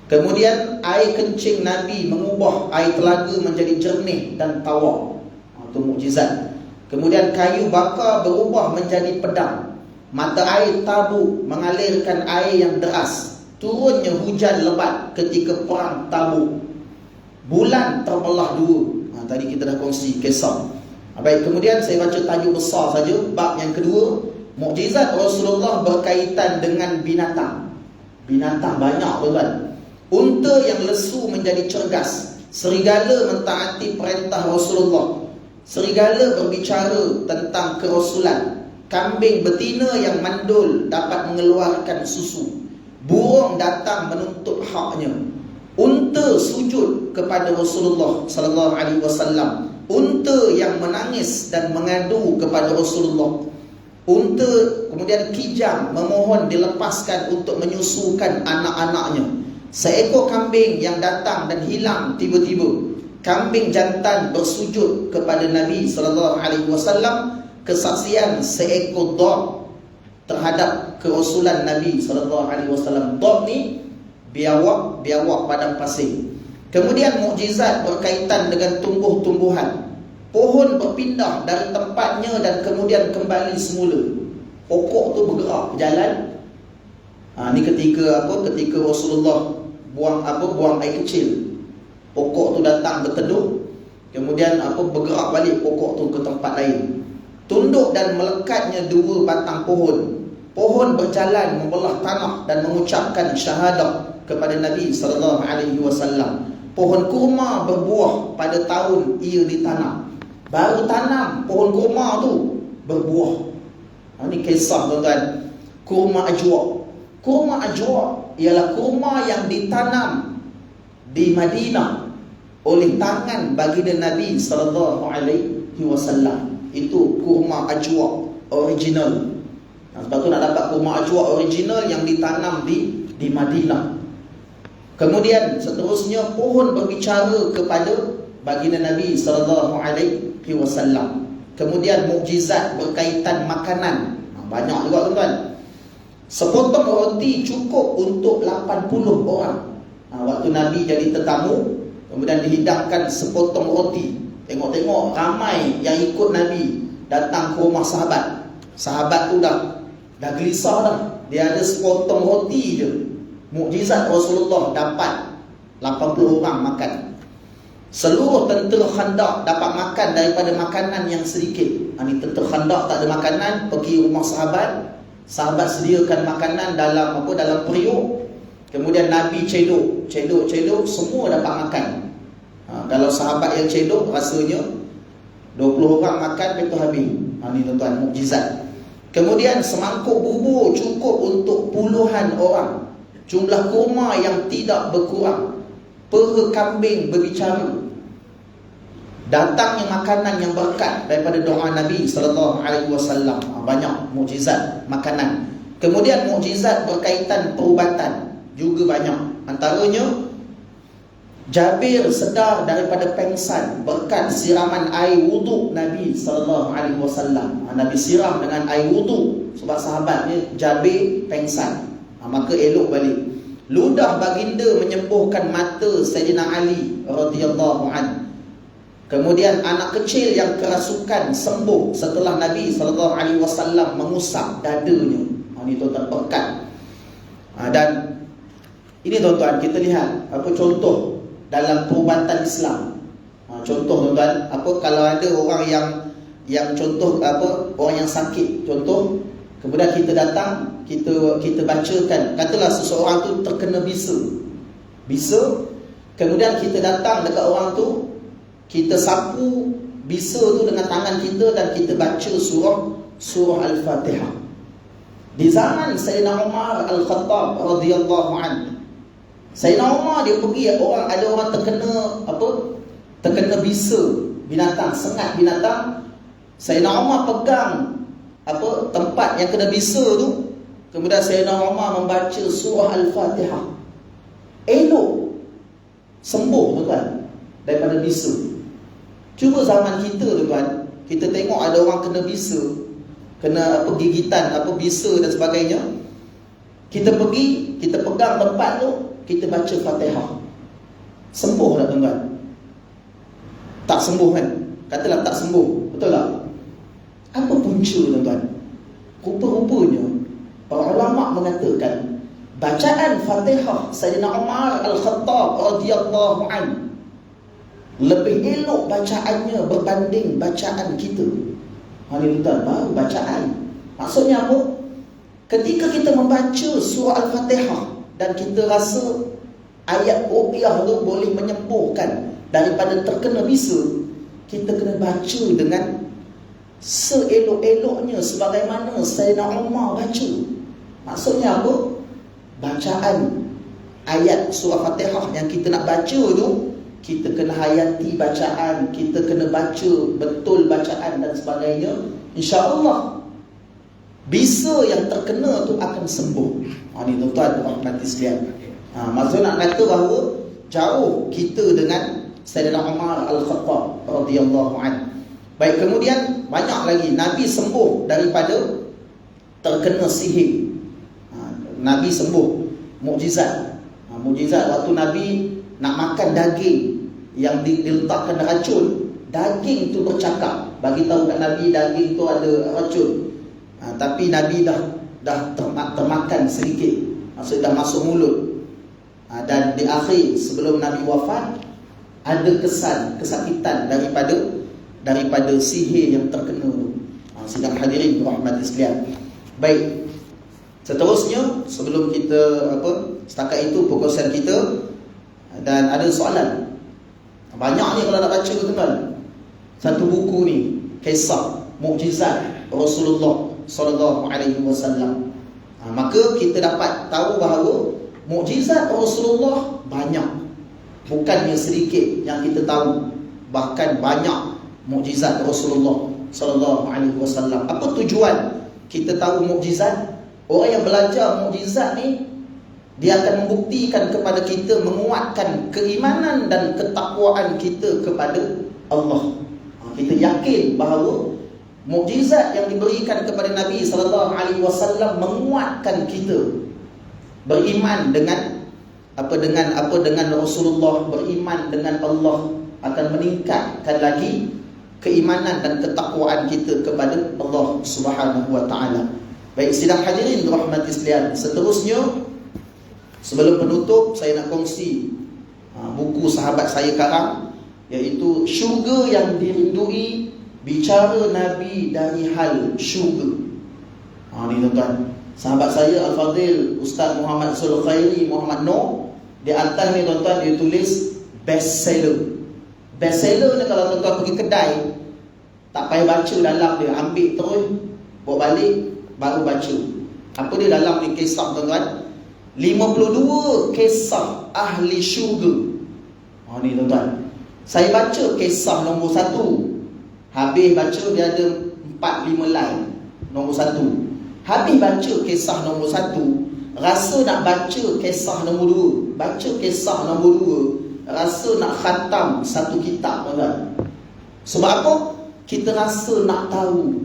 Kemudian air kencing Nabi mengubah air telaga menjadi jernih dan tawar. Itu mukjizat. Kemudian kayu bakar berubah menjadi pedang. Mata air Tabuk mengalirkan air yang deras. Turunnya hujan lebat ketika perang Tabuk. Bulan terbelah 2. Tadi kita dah kongsi kisah. Baik, kemudian saya baca tajuk besar saja. Bab yang kedua, mukjizat Rasulullah berkaitan dengan binatang. Binatang banyak, tuan-tuan. Unta yang lesu menjadi cergas. Serigala mentaati perintah Rasulullah. Serigala berbicara tentang kerasulan. Kambing betina yang mandul dapat mengeluarkan susu. Burung datang menuntut haknya. Unta sujud kepada Rasulullah sallallahu alaihi wasallam. Unta yang menangis dan mengadu kepada Rasulullah. Unta kemudian kijang memohon dilepaskan untuk menyusukan anak-anaknya. Seekor kambing yang datang dan hilang tiba-tiba. Kambing jantan bersujud kepada Nabi sallallahu alaihi wasallam. Kesaksian seekor dog terhadap kerasulan Nabi sallallahu alaihi wasallam. Dog ni biawak padang pasir. Kemudian mukjizat berkaitan dengan tumbuh-tumbuhan. Pohon berpindah dari tempatnya dan kemudian kembali semula. Pokok tu bergerak berjalan. Ni ketika Rasulullah buang air kecil. Pokok tu datang berteduh, kemudian bergerak balik pokok tu ke tempat lain. Tunduk dan melekatnya dua batang pohon. Pohon berjalan membelah tanah dan mengucapkan syahadah kepada Nabi sallallahu alaihi wasallam. Pohon kurma berbuah pada tahun ia ditanam. Baru tanam pohon kurma tu berbuah. Ini kisah tuan-tuan. Kurma ajwa. Kurma ajwa ialah kurma yang ditanam di Madinah oleh tangan baginda Nabi sallallahu alaihi wasallam. Itu kurma ajwa original. Sebab tu nak dapat kurma ajwa original yang ditanam di Madinah. Kemudian seterusnya pohon berbicara kepada baginda Nabi sallallahu alaihi wasallam. Kemudian mukjizat berkaitan makanan. Banyak juga tuan-tuan. Sepotong roti cukup untuk 80 orang. Waktu Nabi jadi tetamu, kemudian dihidangkan sepotong roti. Tengok-tengok ramai yang ikut Nabi datang ke rumah sahabat. Sahabat tu dah gelisah dah. Dia ada sepotong roti je. Mukjizat Rasulullah dapat 80 orang makan. Seluruh tentera Khandaq dapat makan daripada makanan yang sedikit. Ini tentera Khandaq tak ada makanan, pergi rumah sahabat. Sahabat sediakan makanan dalam periuk. Kemudian Nabi cedok, semua dapat makan. Kalau sahabat yang cedok, rasanya 20 orang makan, itu habis. Ini tuan-tuan, mukjizat. Kemudian semangkuk bubur cukup untuk puluhan orang. Jumlah kurma yang tidak berkurang. Peha kambing berbicara. Datangnya makanan yang berkat daripada doa Nabi sallallahu alaihi wasallam. Banyak mukjizat makanan. Kemudian mukjizat berkaitan perubatan juga banyak. Antaranya Jabir sedar daripada pengsan berkat siraman air wuduk Nabi sallallahu alaihi wasallam. Nabi siram dengan air wuduk sebab sahabatnya Jabir pengsan. Maka elok balik. Ludah baginda menyembuhkan mata Sayyidina Ali radhiyallahu anhu. Kemudian anak kecil yang kerasukan sembuh setelah Nabi sallallahu alaihi wasallam mengusap dadanya. Ini tuan-tuan berkat. Dan ini tuan-tuan kita lihat contoh dalam perubatan Islam. Contoh tuan-tuan, kalau ada orang yang contoh orang yang sakit, contoh, kemudian kita datang, kita bacakan, katalah seseorang tu terkena bisa, kemudian kita datang dekat orang tu, kita sapu bisa tu dengan tangan kita dan kita baca surah Al-Fatihah. Di zaman Sayyidina Umar Al-Khattab radhiyallahu anhu, Sayyidina Umar dia pergi, ada orang terkena bisa binatang, sengat binatang. Sayyidina Umar pegang tempat yang kena bisa tu, kemudian Sayyidina Umar membaca surah Al-Fatihah. Elok sembuh tuan daripada bisa. Cuba zaman kita tuan, kita tengok ada orang kena bisa, kena gigitan bisa dan sebagainya. Kita pergi, kita pegang tempat tu, kita baca Fatihah. Sembuh tak tuan-tuan? Tak sembuh kan? Katalah tak sembuh, betul tak? Apa punca tuan-tuan? Rupa-rupanya para ulama mengatakan bacaan Fatihah Sayyidina Umar Al-Khattab radhiyallahu anhu lebih elok bacaannya berbanding bacaan kita. Ini tuan, baru bacaan. Maksudnya apa? Ketika kita membaca surah Al-Fatihah dan kita rasa ayat ruqyah tu boleh menyembuhkan daripada terkena bisa, kita kena baca dengan seelok-eloknya sebagaimana Sayyidina Umar baca. Maksudnya apa? Bacaan ayat surah Fatihah yang kita nak baca tu, kita kena hayati bacaan, kita kena baca betul bacaan dan sebagainya. InsyaAllah bisa yang terkena tu akan sembuh. Ni tuan-tuan rahmati sekalian. Maksud nak kata bahawa jauh kita dengan Sayyidina Umar Al-Khattab radhiyallahu anhu. Baik, kemudian banyak lagi Nabi sembuh daripada terkena sihir. Nabi sembuh, mukjizat. Mukjizat waktu Nabi nak makan daging yang diletakkan racun, daging tu bercakap, bagi tahu kat Nabi daging tu ada racun. Tapi Nabi dah termakan sedikit, maksudnya dah masuk mulut. Dan di akhir sebelum Nabi wafat, ada kesan kesakitan daripada sihir yang terkena tu. Sidang hadirin rahmati sekalian. Baik, seterusnya sebelum kita setakat itu perkongsian kita, dan ada soalan. Banyak ni kalau nak baca tuan-tuan. Satu buku ni, kisah mukjizat Rasulullah sallallahu alaihi wasallam. Maka kita dapat tahu bahawa mukjizat Rasulullah banyak. Bukannya sedikit yang kita tahu, bahkan banyak mukjizat Rasulullah sallallahu alaihi wasallam. Apa tujuan kita tahu mukjizat? Orang yang belajar mukjizat ni, dia akan membuktikan kepada kita, menguatkan keimanan dan ketakwaan kita kepada Allah. Kita yakin bahawa mukjizat yang diberikan kepada Nabi sallallahu alaihi wasallam menguatkan kita beriman dengan Rasulullah, beriman dengan Allah, akan meningkatkan lagi keimanan dan ketakwaan kita kepada Allah Subhanahu wa taala. Baik, sidang hadirin rahmati sekalian, seterusnya sebelum penutup saya nak kongsi buku sahabat saya karang, iaitu Syurga yang Dirindui, bicara Nabi dari hal syurga. Ni tuan-tuan, sahabat saya Al-Fadhil Ustaz Muhammad Sul Khairi Muhammad Noor, di atas ni tuan-tuan dia tulis bestseller. Bestseller ni kalau tuan-tuan pergi kedai, tak payah baca dalam dia, ambil terus, bawa balik, baru baca. Apa dia dalam ni? Kisah tuan-tuan, 52 kisah ahli syurga. Ni tuan-tuan, saya baca kisah nombor 1, habis baca dia ada 4-5 line nombor 1. Habis baca kisah nombor 1, rasa nak baca kisah nombor 2, baca kisah nombor 2, rasa nak khatam satu kitab tuan-tuan. Sebab apa? Kita rasa nak tahu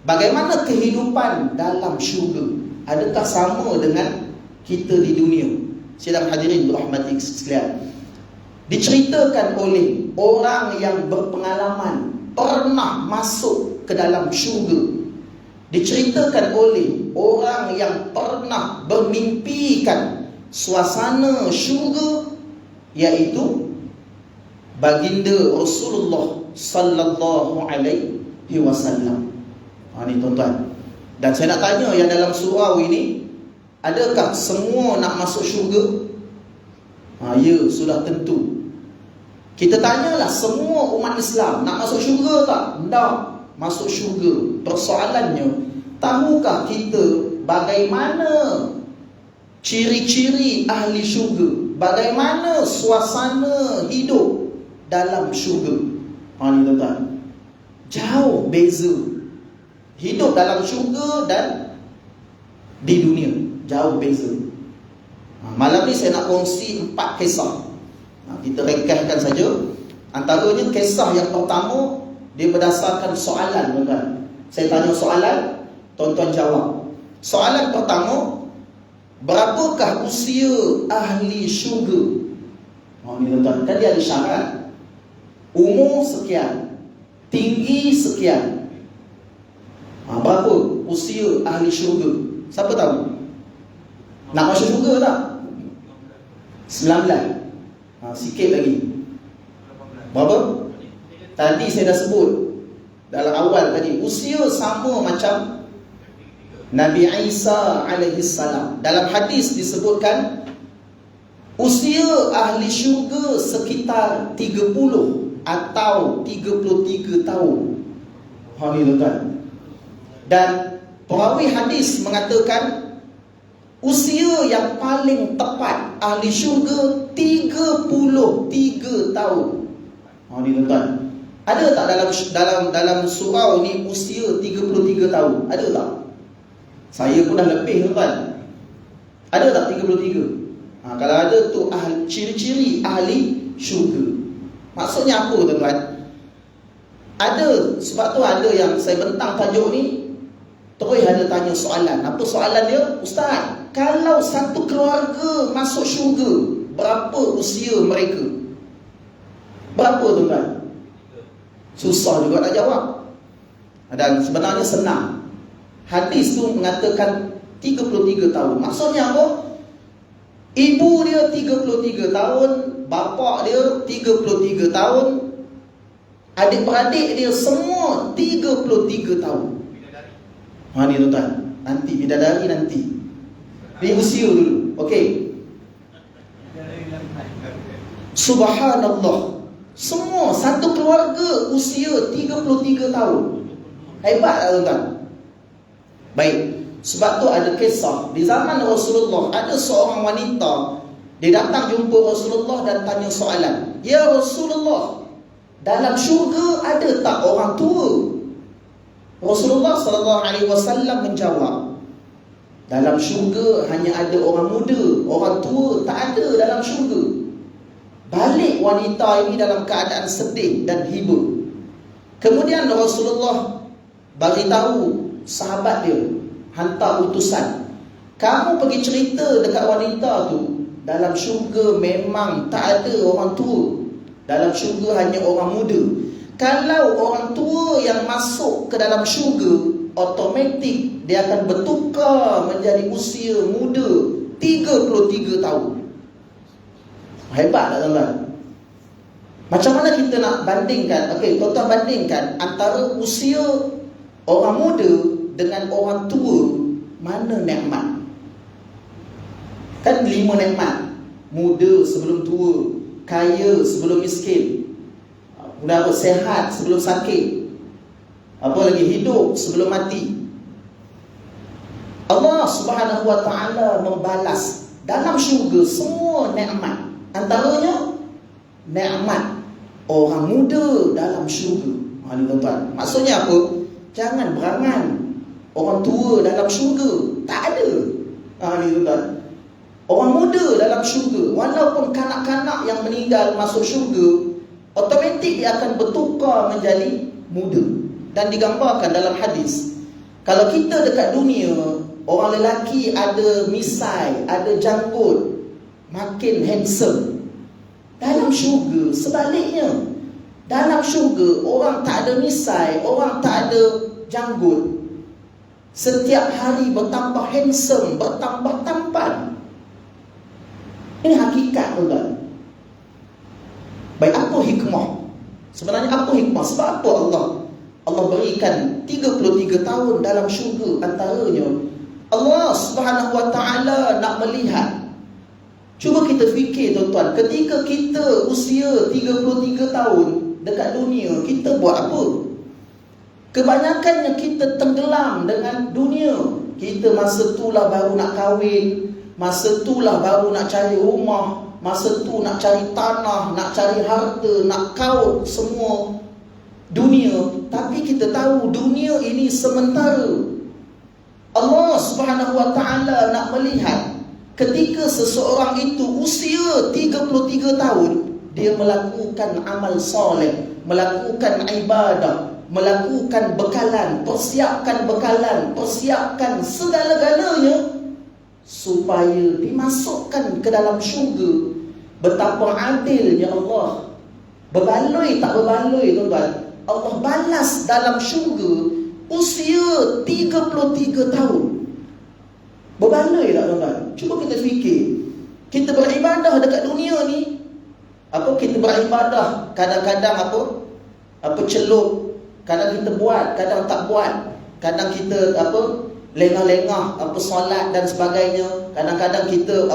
bagaimana kehidupan dalam syurga. Adakah sama dengan kita di dunia? Sidang hadirin rahmati sekalian, diceritakan oleh orang yang berpengalaman, pernah masuk ke dalam syurga. Diceritakan oleh orang yang pernah bermimpikan suasana syurga, iaitu baginda Rasulullah sallallahu alaihi wasallam. Ni tuan-tuan, dan saya nak tanya yang dalam surau ini, adakah semua nak masuk syurga? Ya, sudah tentu. Kita tanyalah semua umat Islam, nak masuk syurga tak? Tak masuk syurga. Persoalannya, tahukah kita bagaimana ciri-ciri ahli syurga? Bagaimana suasana hidup dalam syurga? Ni tuan-tuan, jauh beza. Hidup dalam syurga dan di dunia, jauh beza. Malam ni saya nak kongsi 4 kisah. Kita ringkaskan saja. Antaranya kisah yang pertama, dia berdasarkan soalan tuan-tuan. Saya tanya soalan, tuan-tuan jawab. Soalan pertama, berapakah usia ahli syurga? Ni tuan-tuan, kan dia ada syarat. Umur sekian, tinggi sekian. Berapa usia ahli syurga? Siapa tahu? Nak masuk syurga tak? 19. Sikit lagi. Berapa? Tadi saya dah sebut dalam awal tadi, usia sama macam Nabi Isa alaihi salam. Dalam hadis disebutkan usia ahli syurga sekitar 30 atau 33 tahun. Ni tuan. Dan perawi hadis mengatakan usia yang paling tepat ahli syurga 33 tahun. Ni tuan. Ada tak dalam surau ni usia 33 tahun? Ada tak? Saya pun dah lebih tuan. Ada tak 33? Kalau ada tu ciri-ciri ahli syurga. Maksudnya apa tuan-tuan? Ada, sebab tu ada yang saya bentang tajuk ni, terus ada tanya soalan. Apa soalan dia? Ustaz, kalau satu keluarga masuk syurga, berapa usia mereka? Berapa tuan-tuan? Susah juga nak jawab. Dan sebenarnya senang. Hadis tu mengatakan 33 tahun. Maksudnya apa? Ibu dia 33 tahun, bapa dia 33 tahun, adik-beradik dia semua 33 tahun. Ni tuan-tuan. Nanti bidadari nanti. Ni usia dulu. Okey. Subhanallah. Semua satu keluarga usia 33 tahun. Hebat tak tuan-tuan? Baik. Sebab tu ada kisah di zaman Rasulullah, ada seorang wanita, dia datang jumpa Rasulullah dan tanya soalan. Ya Rasulullah, dalam syurga ada tak orang tua? Rasulullah SAW menjawab, dalam syurga hanya ada orang muda, orang tua tak ada dalam syurga. Balik wanita ini dalam keadaan sedih dan hibur. Kemudian Rasulullah beritahu sahabat dia, hantar utusan, kamu pergi cerita dekat wanita tu, dalam syurga memang tak ada orang tua, dalam syurga hanya orang muda. Kalau orang tua yang masuk ke dalam syurga, automatik dia akan bertukar menjadi usia muda 33 tahun. Hebat tak tuan-tuan? Macam mana kita nak bandingkan? Okey, tuan-tuan bandingkan antara usia orang muda dengan orang tua, mana nikmat? Kan 5 nikmat. Muda sebelum tua, kaya sebelum miskin, sehat sebelum sakit, apa lagi, hidup sebelum mati. Allah Subhanahu wa ta'ala membalas dalam syurga semua nikmat. Antaranya nikmat orang muda dalam syurga. Ni tuan-tuan. Maksudnya apa? Jangan berangan orang tua dalam syurga. Tak ada. Ni tuan-tuan. Orang muda dalam syurga, walaupun kanak-kanak yang meninggal masuk syurga, automatik dia akan bertukar menjadi muda. Dan digambarkan dalam hadis, kalau kita dekat dunia, orang lelaki ada misai, ada janggut, makin handsome. Dalam syurga sebaliknya. Dalam syurga orang tak ada misai, orang tak ada janggut, setiap hari bertambah handsome, bertambah tampan. Ini hakikat tuan-tuan. Baik, apa hikmah? Sebenarnya apa hikmah? Sebab apa Allah berikan 33 tahun dalam syurga? Antaranya Allah Subhanahu wa ta'ala nak melihat. Cuba kita fikir tuan-tuan, ketika kita usia 33 tahun dekat dunia, kita buat apa? Kebanyakannya kita tenggelam dengan dunia. Kita masa itulah baru nak kahwin, masa itulah baru nak cari rumah, masa tu nak cari tanah, nak cari harta, nak kaut semua dunia. Tapi kita tahu dunia ini sementara. Allah Subhanahu wa ta'ala nak melihat ketika seseorang itu usia 33 tahun, dia melakukan amal soleh, melakukan ibadah, melakukan bekalan, persiapkan segala-galanya supaya dimasukkan ke dalam syurga. Betapa adilnya Allah. Berbaloi tak berbaloi tuan-tuan, Allah balas dalam syurga usia 33 tahun. Berbaloi tak tuan-tuan? Cuba kita fikir. Kita beribadah dekat dunia ni, kita beribadah kadang-kadang celup, kadang kita buat, kadang tak buat, kadang kita lengah-lengah solat dan sebagainya, kadang-kadang kita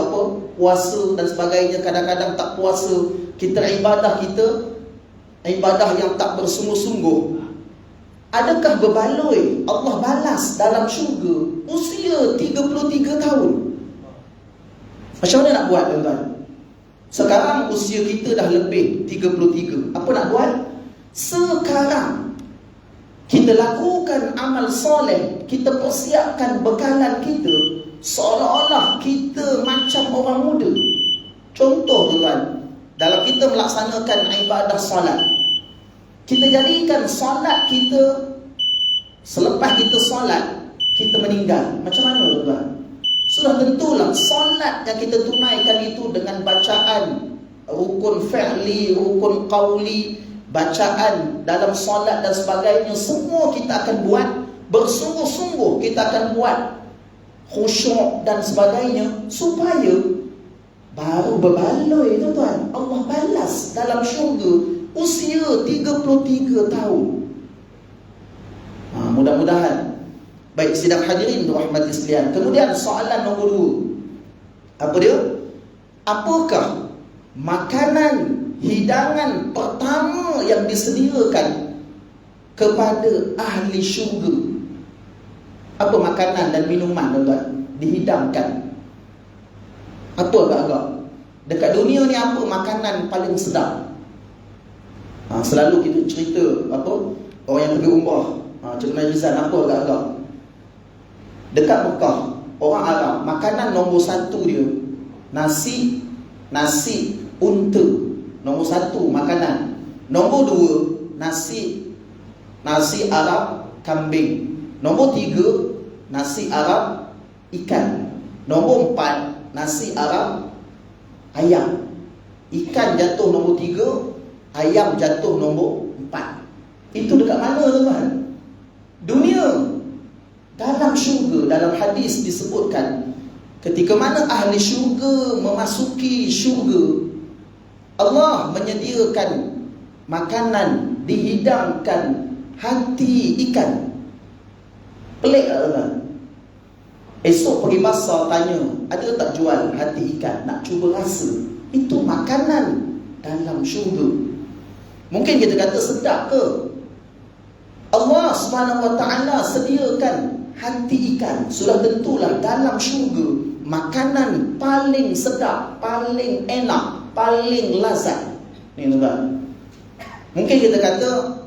puasa dan sebagainya, kadang-kadang tak puasa. Kita ibadah kita ibadah yang tak bersungguh-sungguh, adakah berbaloi Allah balas dalam syurga usia 33 tahun? Macam mana nak buat tuan-tuan? Sekarang usia kita dah lebih 33. Apa nak buat? Sekarang kita lakukan amal soleh, kita persiapkan bekalan kita seolah-olah kita macam orang muda. Contoh tuan-tuan, dalam kita melaksanakan ibadah solat, kita jadikan solat kita, selepas kita solat, kita meninggal. Macam mana tuan-tuan? Sudah tentulah solat yang kita tunaikan itu dengan bacaan rukun fi'li, rukun qawli, bacaan dalam solat dan sebagainya, semua kita akan buat bersungguh-sungguh, kita akan buat khusyuk dan sebagainya, supaya baru berbaloi tuan-tuan Allah balas dalam syurga usia 33 tahun. Mudah-mudahan. Baik, sidang hadirin rahmati sekalian. Kemudian soalan nombor 2. Apa dia? Apakah makanan hidangan pertama yang disediakan kepada ahli syurga? Apa makanan dan minuman tuan-tuan dihidangkan? Apa agak-agak? Dekat dunia ni apa makanan paling sedap? Selalu kita cerita apa, orang yang pergi umrah, Cik Rizal, apa agak-agak? Dekat Mekah, orang Arab, makanan nombor 1 dia nasi unta. Nombor 1 makanan. Nombor 2 nasi Arab kambing. Nombor 3 nasi Arab ikan. Nombor 4 nasi Arab ayam. Ikan jatuh nombor 3, ayam jatuh nombor 4. Itu dekat mana tuan-tuan? Dunia. Dalam syurga, dalam hadis disebutkan, ketika mana ahli syurga memasuki syurga, Allah menyediakan makanan, dihidangkan hati ikan. Pelik tak tuan-tuan? Esok pergi pasar tanya, ada tak jual hati ikan? Nak cuba rasa. Itu makanan dalam syurga. Mungkin kita kata sedap ke? Allah SWT sediakan hati ikan. Sudah tentulah dalam syurga makanan paling sedap, paling enak, paling lazat. Ni tuan-tuan. Mungkin kita kata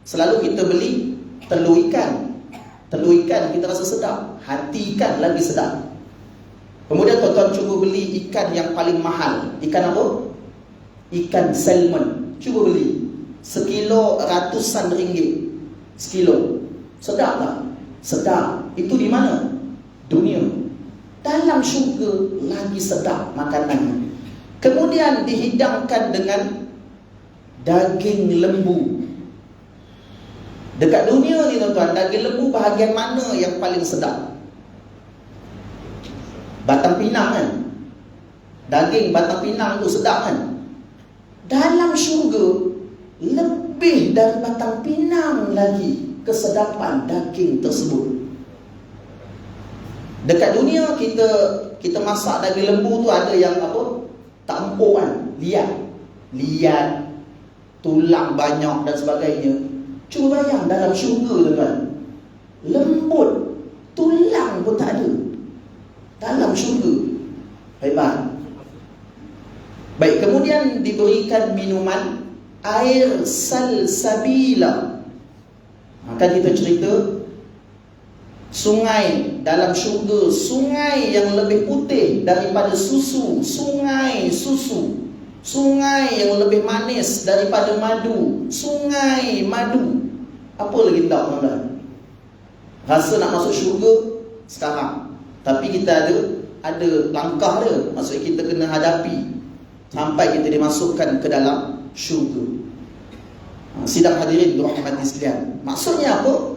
selalu kita beli telur ikan. Telur ikan kita rasa sedap, hati ikan lagi sedap. Kemudian tuan-tuan cuba beli ikan yang paling mahal. Ikan apa? Ikan salmon. Cuba beli. Sekilo ratusan ringgit. Sekilo. Sedap tak? Sedap. Itu di mana? Dunia. Dalam syurga lagi sedap makanannya. Kemudian dihidangkan dengan daging lembu. Dekat dunia ni tuan-tuan, daging lembu bahagian mana yang paling sedap? Batang pinang kan? Daging batang pinang tu sedap kan? Dalam syurga lebih dari batang pinang lagi kesedapan daging tersebut. Dekat dunia kita masak daging lembu tu ada yang apa? Tak empuk kan? Liat, tulang banyak dan sebagainya. Cuba bayang dalam syurga tuan-tuan, lembut, tulang pun tak ada. Dalam syurga. Hebat. Baik, kemudian diberikan minuman air salsabila. Kan kita cerita sungai dalam syurga, sungai yang lebih putih daripada susu, sungai susu, sungai yang lebih manis daripada madu, sungai madu. Apa lagi tak tuan-tuan? Rasa nak masuk syurga sekarang, tapi kita ada langkah dia. Maksudnya kita kena hadapi sampai kita dimasukkan ke dalam syurga. Sidang hadirin rahmati sekalian, maksudnya apa?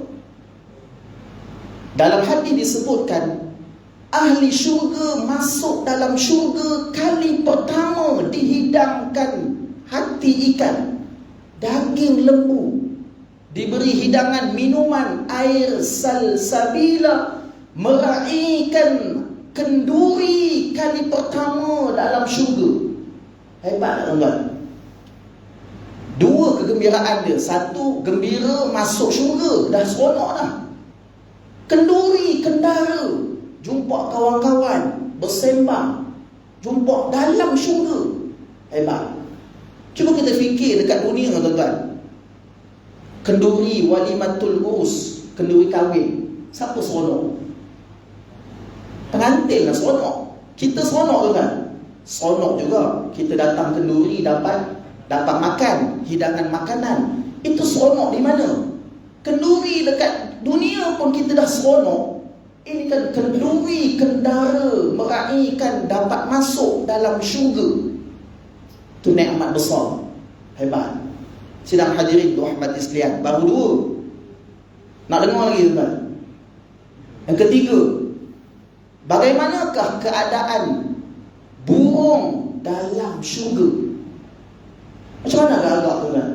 Dalam hadis disebutkan ahli syurga masuk dalam syurga kali pertama dihidangkan hati ikan, daging lembu, diberi hidangan minuman air salsabila, meraihkan kenduri kali pertama dalam syurga. Hebat tak tuan-tuan? Dua kegembiraan dia. Satu, gembira masuk syurga, dah seronok dah. Kenduri, kendara, jumpa kawan-kawan, bersembang, jumpa dalam syurga. Hebat. Cuba kita fikir dekat dunia, tuan-tuan. Kenduri walimatul urus, kenduri kahwin, siapa seronok? Pengantin lah seronok. Kita seronok, tuan-tuan. Seronok juga. Kita datang kenduri dapat makan hidangan makanan. Itu seronok di mana? Kenduri dekat dunia pun kita dah seronok. Ini kan kenduri, kendara, meraihkan dapat masuk dalam syurga. Itu nikmat besar. Hebat. Sidang hadirin rahmati sekalian, baru dua. Nak dengar lagi, tuan-tuan? Yang ketiga, bagaimanakah keadaan burung dalam syurga? Macam mana agak-agak, tuan-tuan?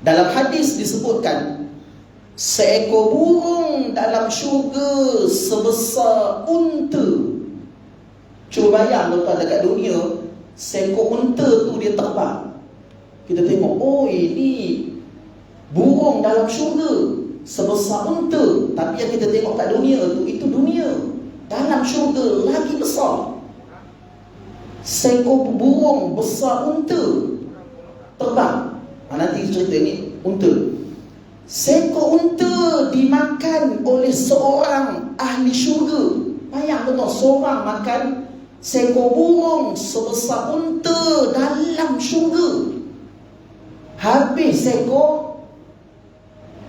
Dalam hadis disebutkan, seekor burung dalam syurga sebesar unta. Cuba bayang, tuan-tuan, dekat dunia, seekor unta tu dia terbang. Kita tengok, oh ini burung dalam syurga sebesar unta. Tapi yang kita tengok kat dunia tu, itu dunia. Dalam syurga lagi besar. Seekor burung besar unta terbang. Nanti cerita ni unta. Seekor unta dimakan oleh seorang ahli syurga. Bayang tuan-tuan, seorang makan seekor burung sebesar unta dalam syurga. Habis seekor,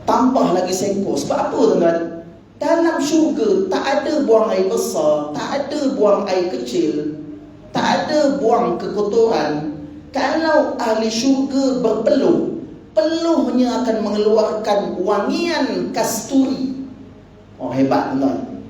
tambah lagi seekor. Sebab apa, tuan-tuan? Dalam syurga tak ada buang air besar, tak ada buang air kecil, tak ada buang kekotoran. Kalau ahli syurga berpeluh, peluhnya akan mengeluarkan wangian kasturi. Oh, hebat, tuan-tuan.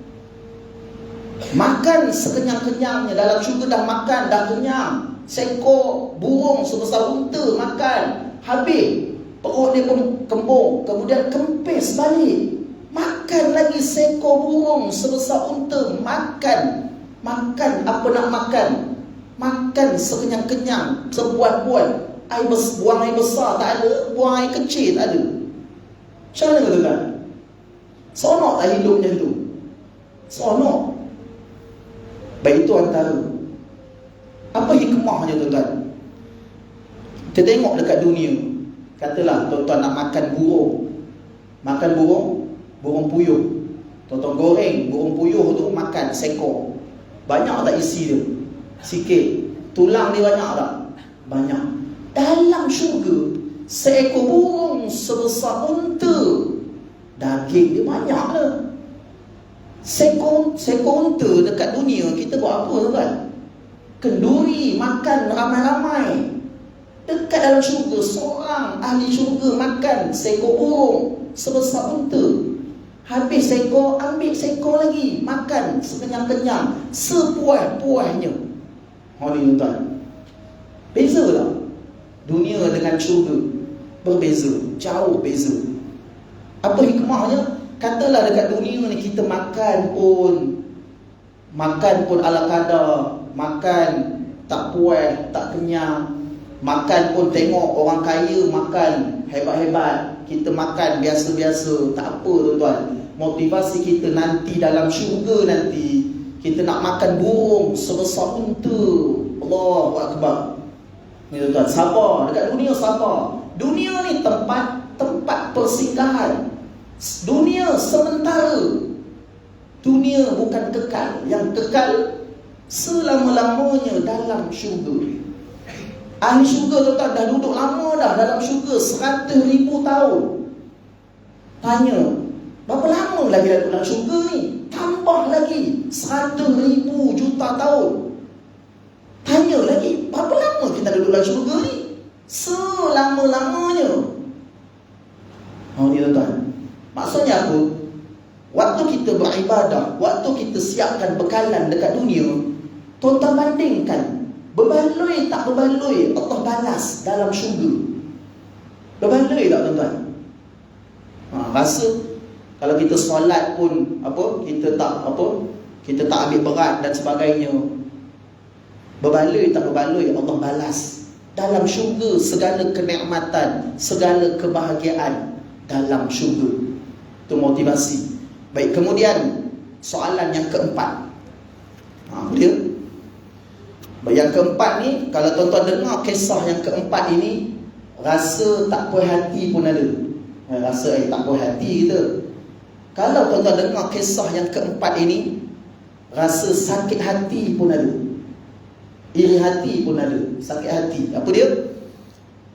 Makan sekenyang-kenyangnya. Dalam syurga dah makan, dah kenyang. Seekor burung sebesar unta makan. Habis, perut dia pun kembung, kemudian kempis balik. Makan lagi seekor burung sebesar unta. Makan apa nak makan. Makan sekenyang-kenyang, sebuat-buat. Buang air besar tak ada, buang air kecil tak ada. Macam mana, tuan-tuan? Seronok tak hidupnya tu? Seronok. Baik, itu antara. Apa hikmahnya, tuan-tuan? Kita tengok dekat dunia. Katalah tuan-tuan nak makan burung. Makan burung puyuh. Tuan-tuan goreng burung puyuh tu, makan seekor. Banyak tak isi dia? Sikit. Tulang dia banyak tak? Banyak. Dalam syurga, seekor burung sebesar unta, daging dia banyak lah. Seekor unta dekat dunia, kita buat apa, tuan-tuan? Kenduri, makan ramai-ramai. Dekat dalam syurga, seorang ahli syurga makan seekor burung sebesar unta. Habis seekor, ambil seekor lagi, makan sekenyang-kenyang, sepuas-puasnya. Ni, tuan-tuan, beza tak? Dunia dengan syurga berbeza, jauh beza. Apa hikmahnya? Katalah dekat dunia ni kita makan pun ala kadar, makan tak puas, tak kenyang. Makan pun tengok orang kaya makan hebat-hebat, kita makan biasa-biasa, tak apa, tuan-tuan. Motivasi kita nanti dalam syurga nanti, kita nak makan burung sebesar unta. Allahu Akbar. Ni, tuan-tuan, sabar. Dekat dunia sabar. Dunia ni tempat persinggahan. Dunia sementara. Dunia bukan kekal. Yang kekal selama-lamanya dalam syurga. Ahli syurga, tuan-tuan, dah duduk lama dah dalam syurga, 100,000 tahun. Tanya, berapa lama lagi dah duduk dalam syurga ni? Tambah lagi 100,000 juta tahun. Tanya lagi, berapa lama kita duduk dalam syurga ni? Selama-lamanya. Ni, tuan-tuan, maksudnya apa? Waktu kita beribadah, waktu kita siapkan bekalan dekat dunia, tuan-tuan bandingkan, berbaloi tak berbaloi Allah balas dalam syurga. Berbaloi tak, tuan-tuan? Rasa kalau kita solat pun kita tak ambil berat dan sebagainya. Berbaloi tak berbaloi Allah balas. dalam syurga segala kenikmatan, segala kebahagiaan dalam syurga. Itu motivasi. Baik, kemudian soalan yang keempat. Apa dia? Baik, yang keempat ni, kalau tuan-tuan dengar kisah yang keempat ini, rasa tak puas hati pun ada. Rasa tak puas hati kita. Kalau tuan-tuan dengar kisah yang keempat ini, rasa sakit hati pun ada, iri hati pun ada, sakit hati. Apa dia?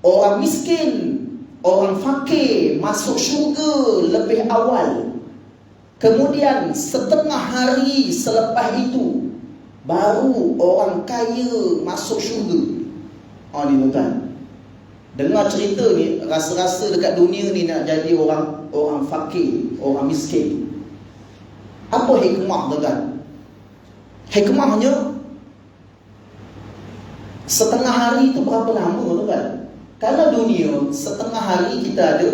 Orang miskin, orang fakir masuk syurga lebih awal. Kemudian setengah hari selepas itu baru orang kaya masuk syurga. Oh ni tuan-tuan, dengar cerita ni, rasa-rasa dekat dunia ni nak jadi orang fakir, orang miskin. Apa hikmah tuan-tuan? Hikmahnya, setengah hari itu berapa lama tuan-tuan? Kalau dunia setengah hari kita ada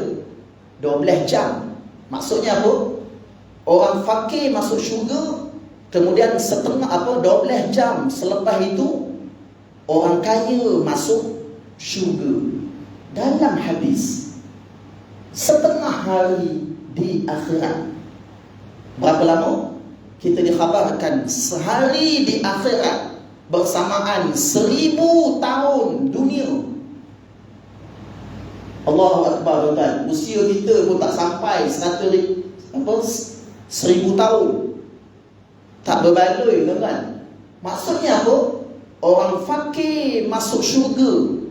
12 jam. Maksudnya apa? Orang fakir masuk syurga, kemudian 12 jam selepas itu orang kaya masuk syurga. Dalam hadis, setengah hari di akhirat. Berapa lama? Kita dikhabarkan sehari di akhirat bersamaan 1000 tahun dunia. Allahu Akbar tuan-tuan. Usia kita pun tak sampai 1000 tahun. Tak berbaloi tuan-tuan. Maksudnya apa? Orang fakir masuk syurga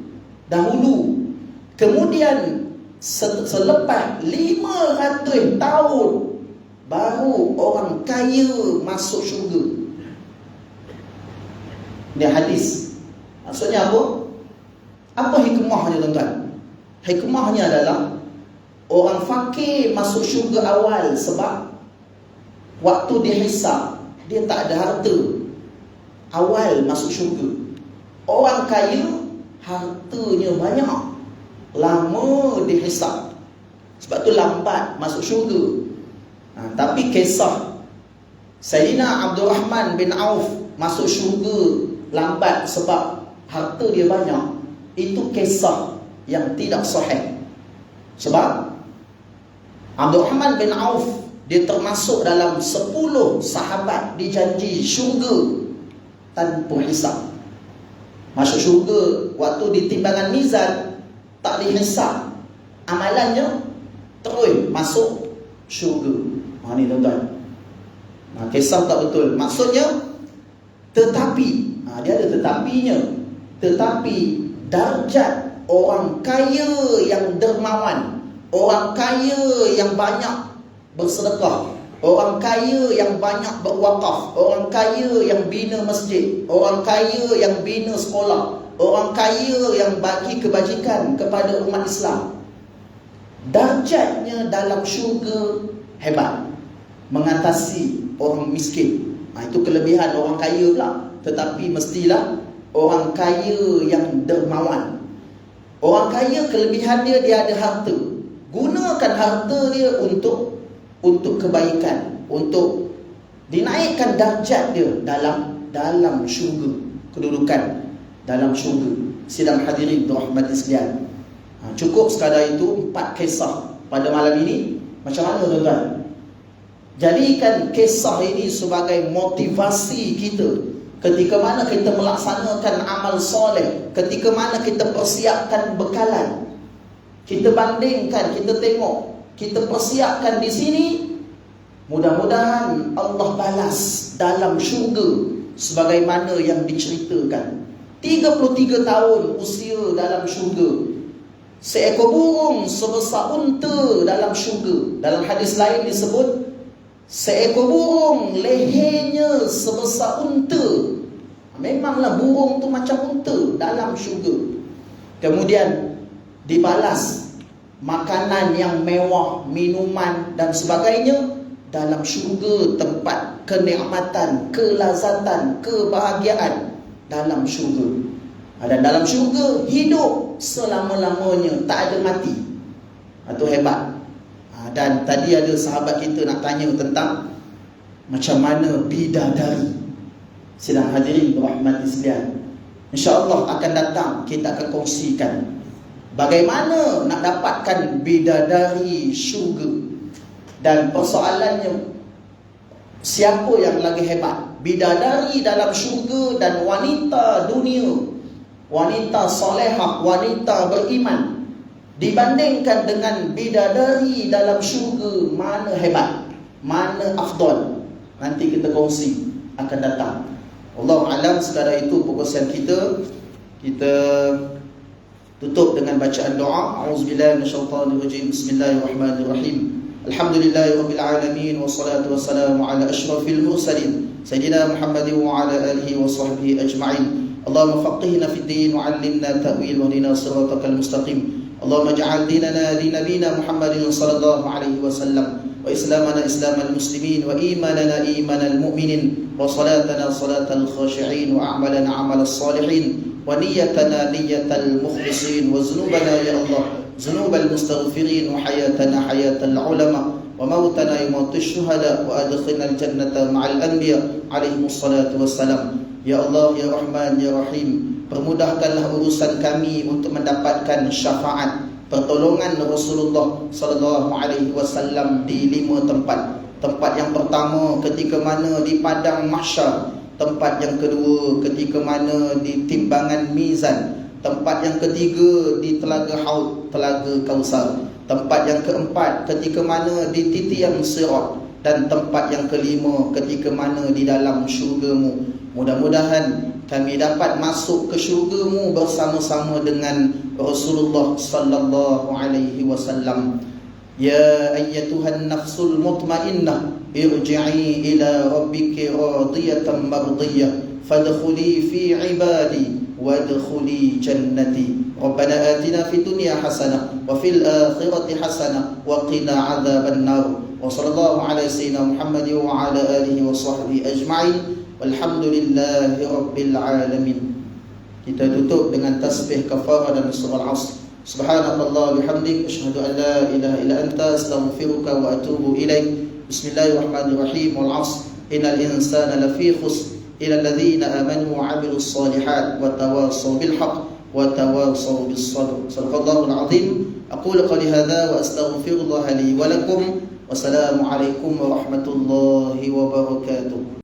dahulu. Kemudian selepas 500 tahun baru orang kaya masuk syurga. Ini hadis. Maksudnya apa? Apa hikmahnya tuan-tuan? Hikmahnya adalah orang fakir masuk syurga awal sebab waktu dia hisab, dia tak ada harta. Awal masuk syurga. Orang kaya hartanya banyak, lama dihisab, sebab tu lambat masuk syurga. Tapi kisah Sayyidina Abdul Rahman bin Auf masuk syurga lambat sebab harta dia banyak, itu kisah yang tidak sahih. Sebab Abdul Rahman bin Auf, dia termasuk dalam 10 sahabat dijanji syurga tanpa hisab. Masuk syurga waktu di timbangan mizan, tak dihisab, amalannya terus masuk syurga. Ni tuan-tuan, kisah tak betul. Maksudnya, tetapi dia ada tetapinya. Tetapi darjat orang kaya yang dermawan, orang kaya yang banyak bersedekah, orang kaya yang banyak berwakaf, orang kaya yang bina masjid, orang kaya yang bina sekolah, orang kaya yang bagi kebajikan kepada umat Islam, darjatnya dalam syurga hebat, mengatasi orang miskin. Itu kelebihan orang kaya pula. Tetapi mestilah orang kaya yang dermawan. Orang kaya kelebihan dia ada harta. Gunakan harta dia untuk kebaikan, untuk dinaikkan darjat dia dalam syurga, kedudukan dalam syurga. Sidang hadirin rahmati sekalian, cukup sekadar itu 4 kisah pada malam ini. Macam mana tuan-tuan? Jadikan kisah ini sebagai motivasi kita ketika mana kita melaksanakan amal soleh, ketika mana kita persiapkan bekalan. Kita bandingkan, kita tengok, kita persiapkan di sini, mudah-mudahan Allah balas dalam syurga sebagaimana yang diceritakan. 33 tahun usia dalam syurga. Seekor burung sebesar unta dalam syurga. Dalam hadis lain disebut seekor burung lehernya sebesar unta. Memanglah burung tu macam unta dalam syurga. Kemudian dibalas makanan yang mewah, minuman dan sebagainya dalam syurga, tempat kenikmatan, kelazatan, kebahagiaan dalam syurga. Dan dalam syurga hidup selama-lamanya, tak ada mati. Itu hebat. Dan tadi ada sahabat kita nak tanya tentang macam mana bidadari. Sidang hadirin rahmati sekalian, InsyaAllah akan datang, kita akan kongsikan bagaimana nak dapatkan bidadari syurga. Dan persoalannya, siapa yang lagi hebat? Bidadari dalam syurga dan wanita dunia, wanita solehah, wanita beriman, dibandingkan dengan bidadari dalam syurga, mana hebat, mana afdal? Nanti kita kongsi, akan datang. Allah alam. Sekadar itu perkongsian kita. Kita tutup dengan bacaan doa. A'udzubillahi minasyaitonirrajim. Bismillahirrahmanirrahim. Alhamdulillahirabbil alamin, wassalatu wassalamu ala asyrafil mursalin sayyidina Muhammadin wa ala alihi wa sahbihi ajma'in. Allahumma faqihna fid din wa 'allimna ta'wil wa hdina siratal mustaqim. Allahumma ij'al dinana din nabiyina Muhammadin sallallahu alaihi wasallam, wa islamana islamal muslimin, wa imanana imanal mu'minin, wa salatana salatal khashi'in, wa a'malana 'amalas salihin, wa niyyatana niyyatal mukhlisin, wa zunubana ya Allah zunubal mustaghfirin, wa hayatana hayatal ulama, wa mautana mautish syuhada, wa adkhilnal jannata ma'al anbiya alaihimus salatu wassalam. Ya Allah, ya Rahman, ya Rahim, permudahkanlah urusan kami untuk mendapatkan syafaat pertolongan Rasulullah sallallahu alaihi wasallam di 5 tempat. Tempat yang pertama ketika mana di padang mahsyar, tempat yang kedua ketika mana di timbangan mizan, tempat yang ketiga di telaga Haud, telaga Kausar, tempat yang keempat ketika mana di titian Sirat, dan tempat yang kelima ketika mana di dalam syurga-Mu. Mudah-mudahan kami dapat masuk ke syurga-Mu bersama-sama dengan Rasulullah sallallahu alaihi wasallam. Ya ayyatuhan nafsul mutmainnah, irji'i ila rabbiki radiyatan mardiyah, fadkhuli fi ibadi wadkhuli jannati. Rabbana atina fid dunya hasanah wa fil akhirati hasanah wa qina adzaban nar. Wa sallallahu ala sayyidina Muhammad wa ala alihi wa sahbihi ajma'in. Walhamdulillahi rabbil alamin. Kita tutup dengan tasbih kafarah dan surah Al-Asr. Subhanallah bihamdik, asyhadu an la ilaha illa anta, astaghfiruka wa atubu ilaik. Bismillahirrahmanirrahim. Wal 'asr, innal insana lafi khusr ila alladhina amanu wa 'amilus solihat wa tawassaw bil haqq wa tawassaw bis sabr. Shadaqallahul 'azim. Aqulu qali hadza wa astaghfirullah li wa lakum. Wassalamu alaikum warahmatullahi wabarakatuh.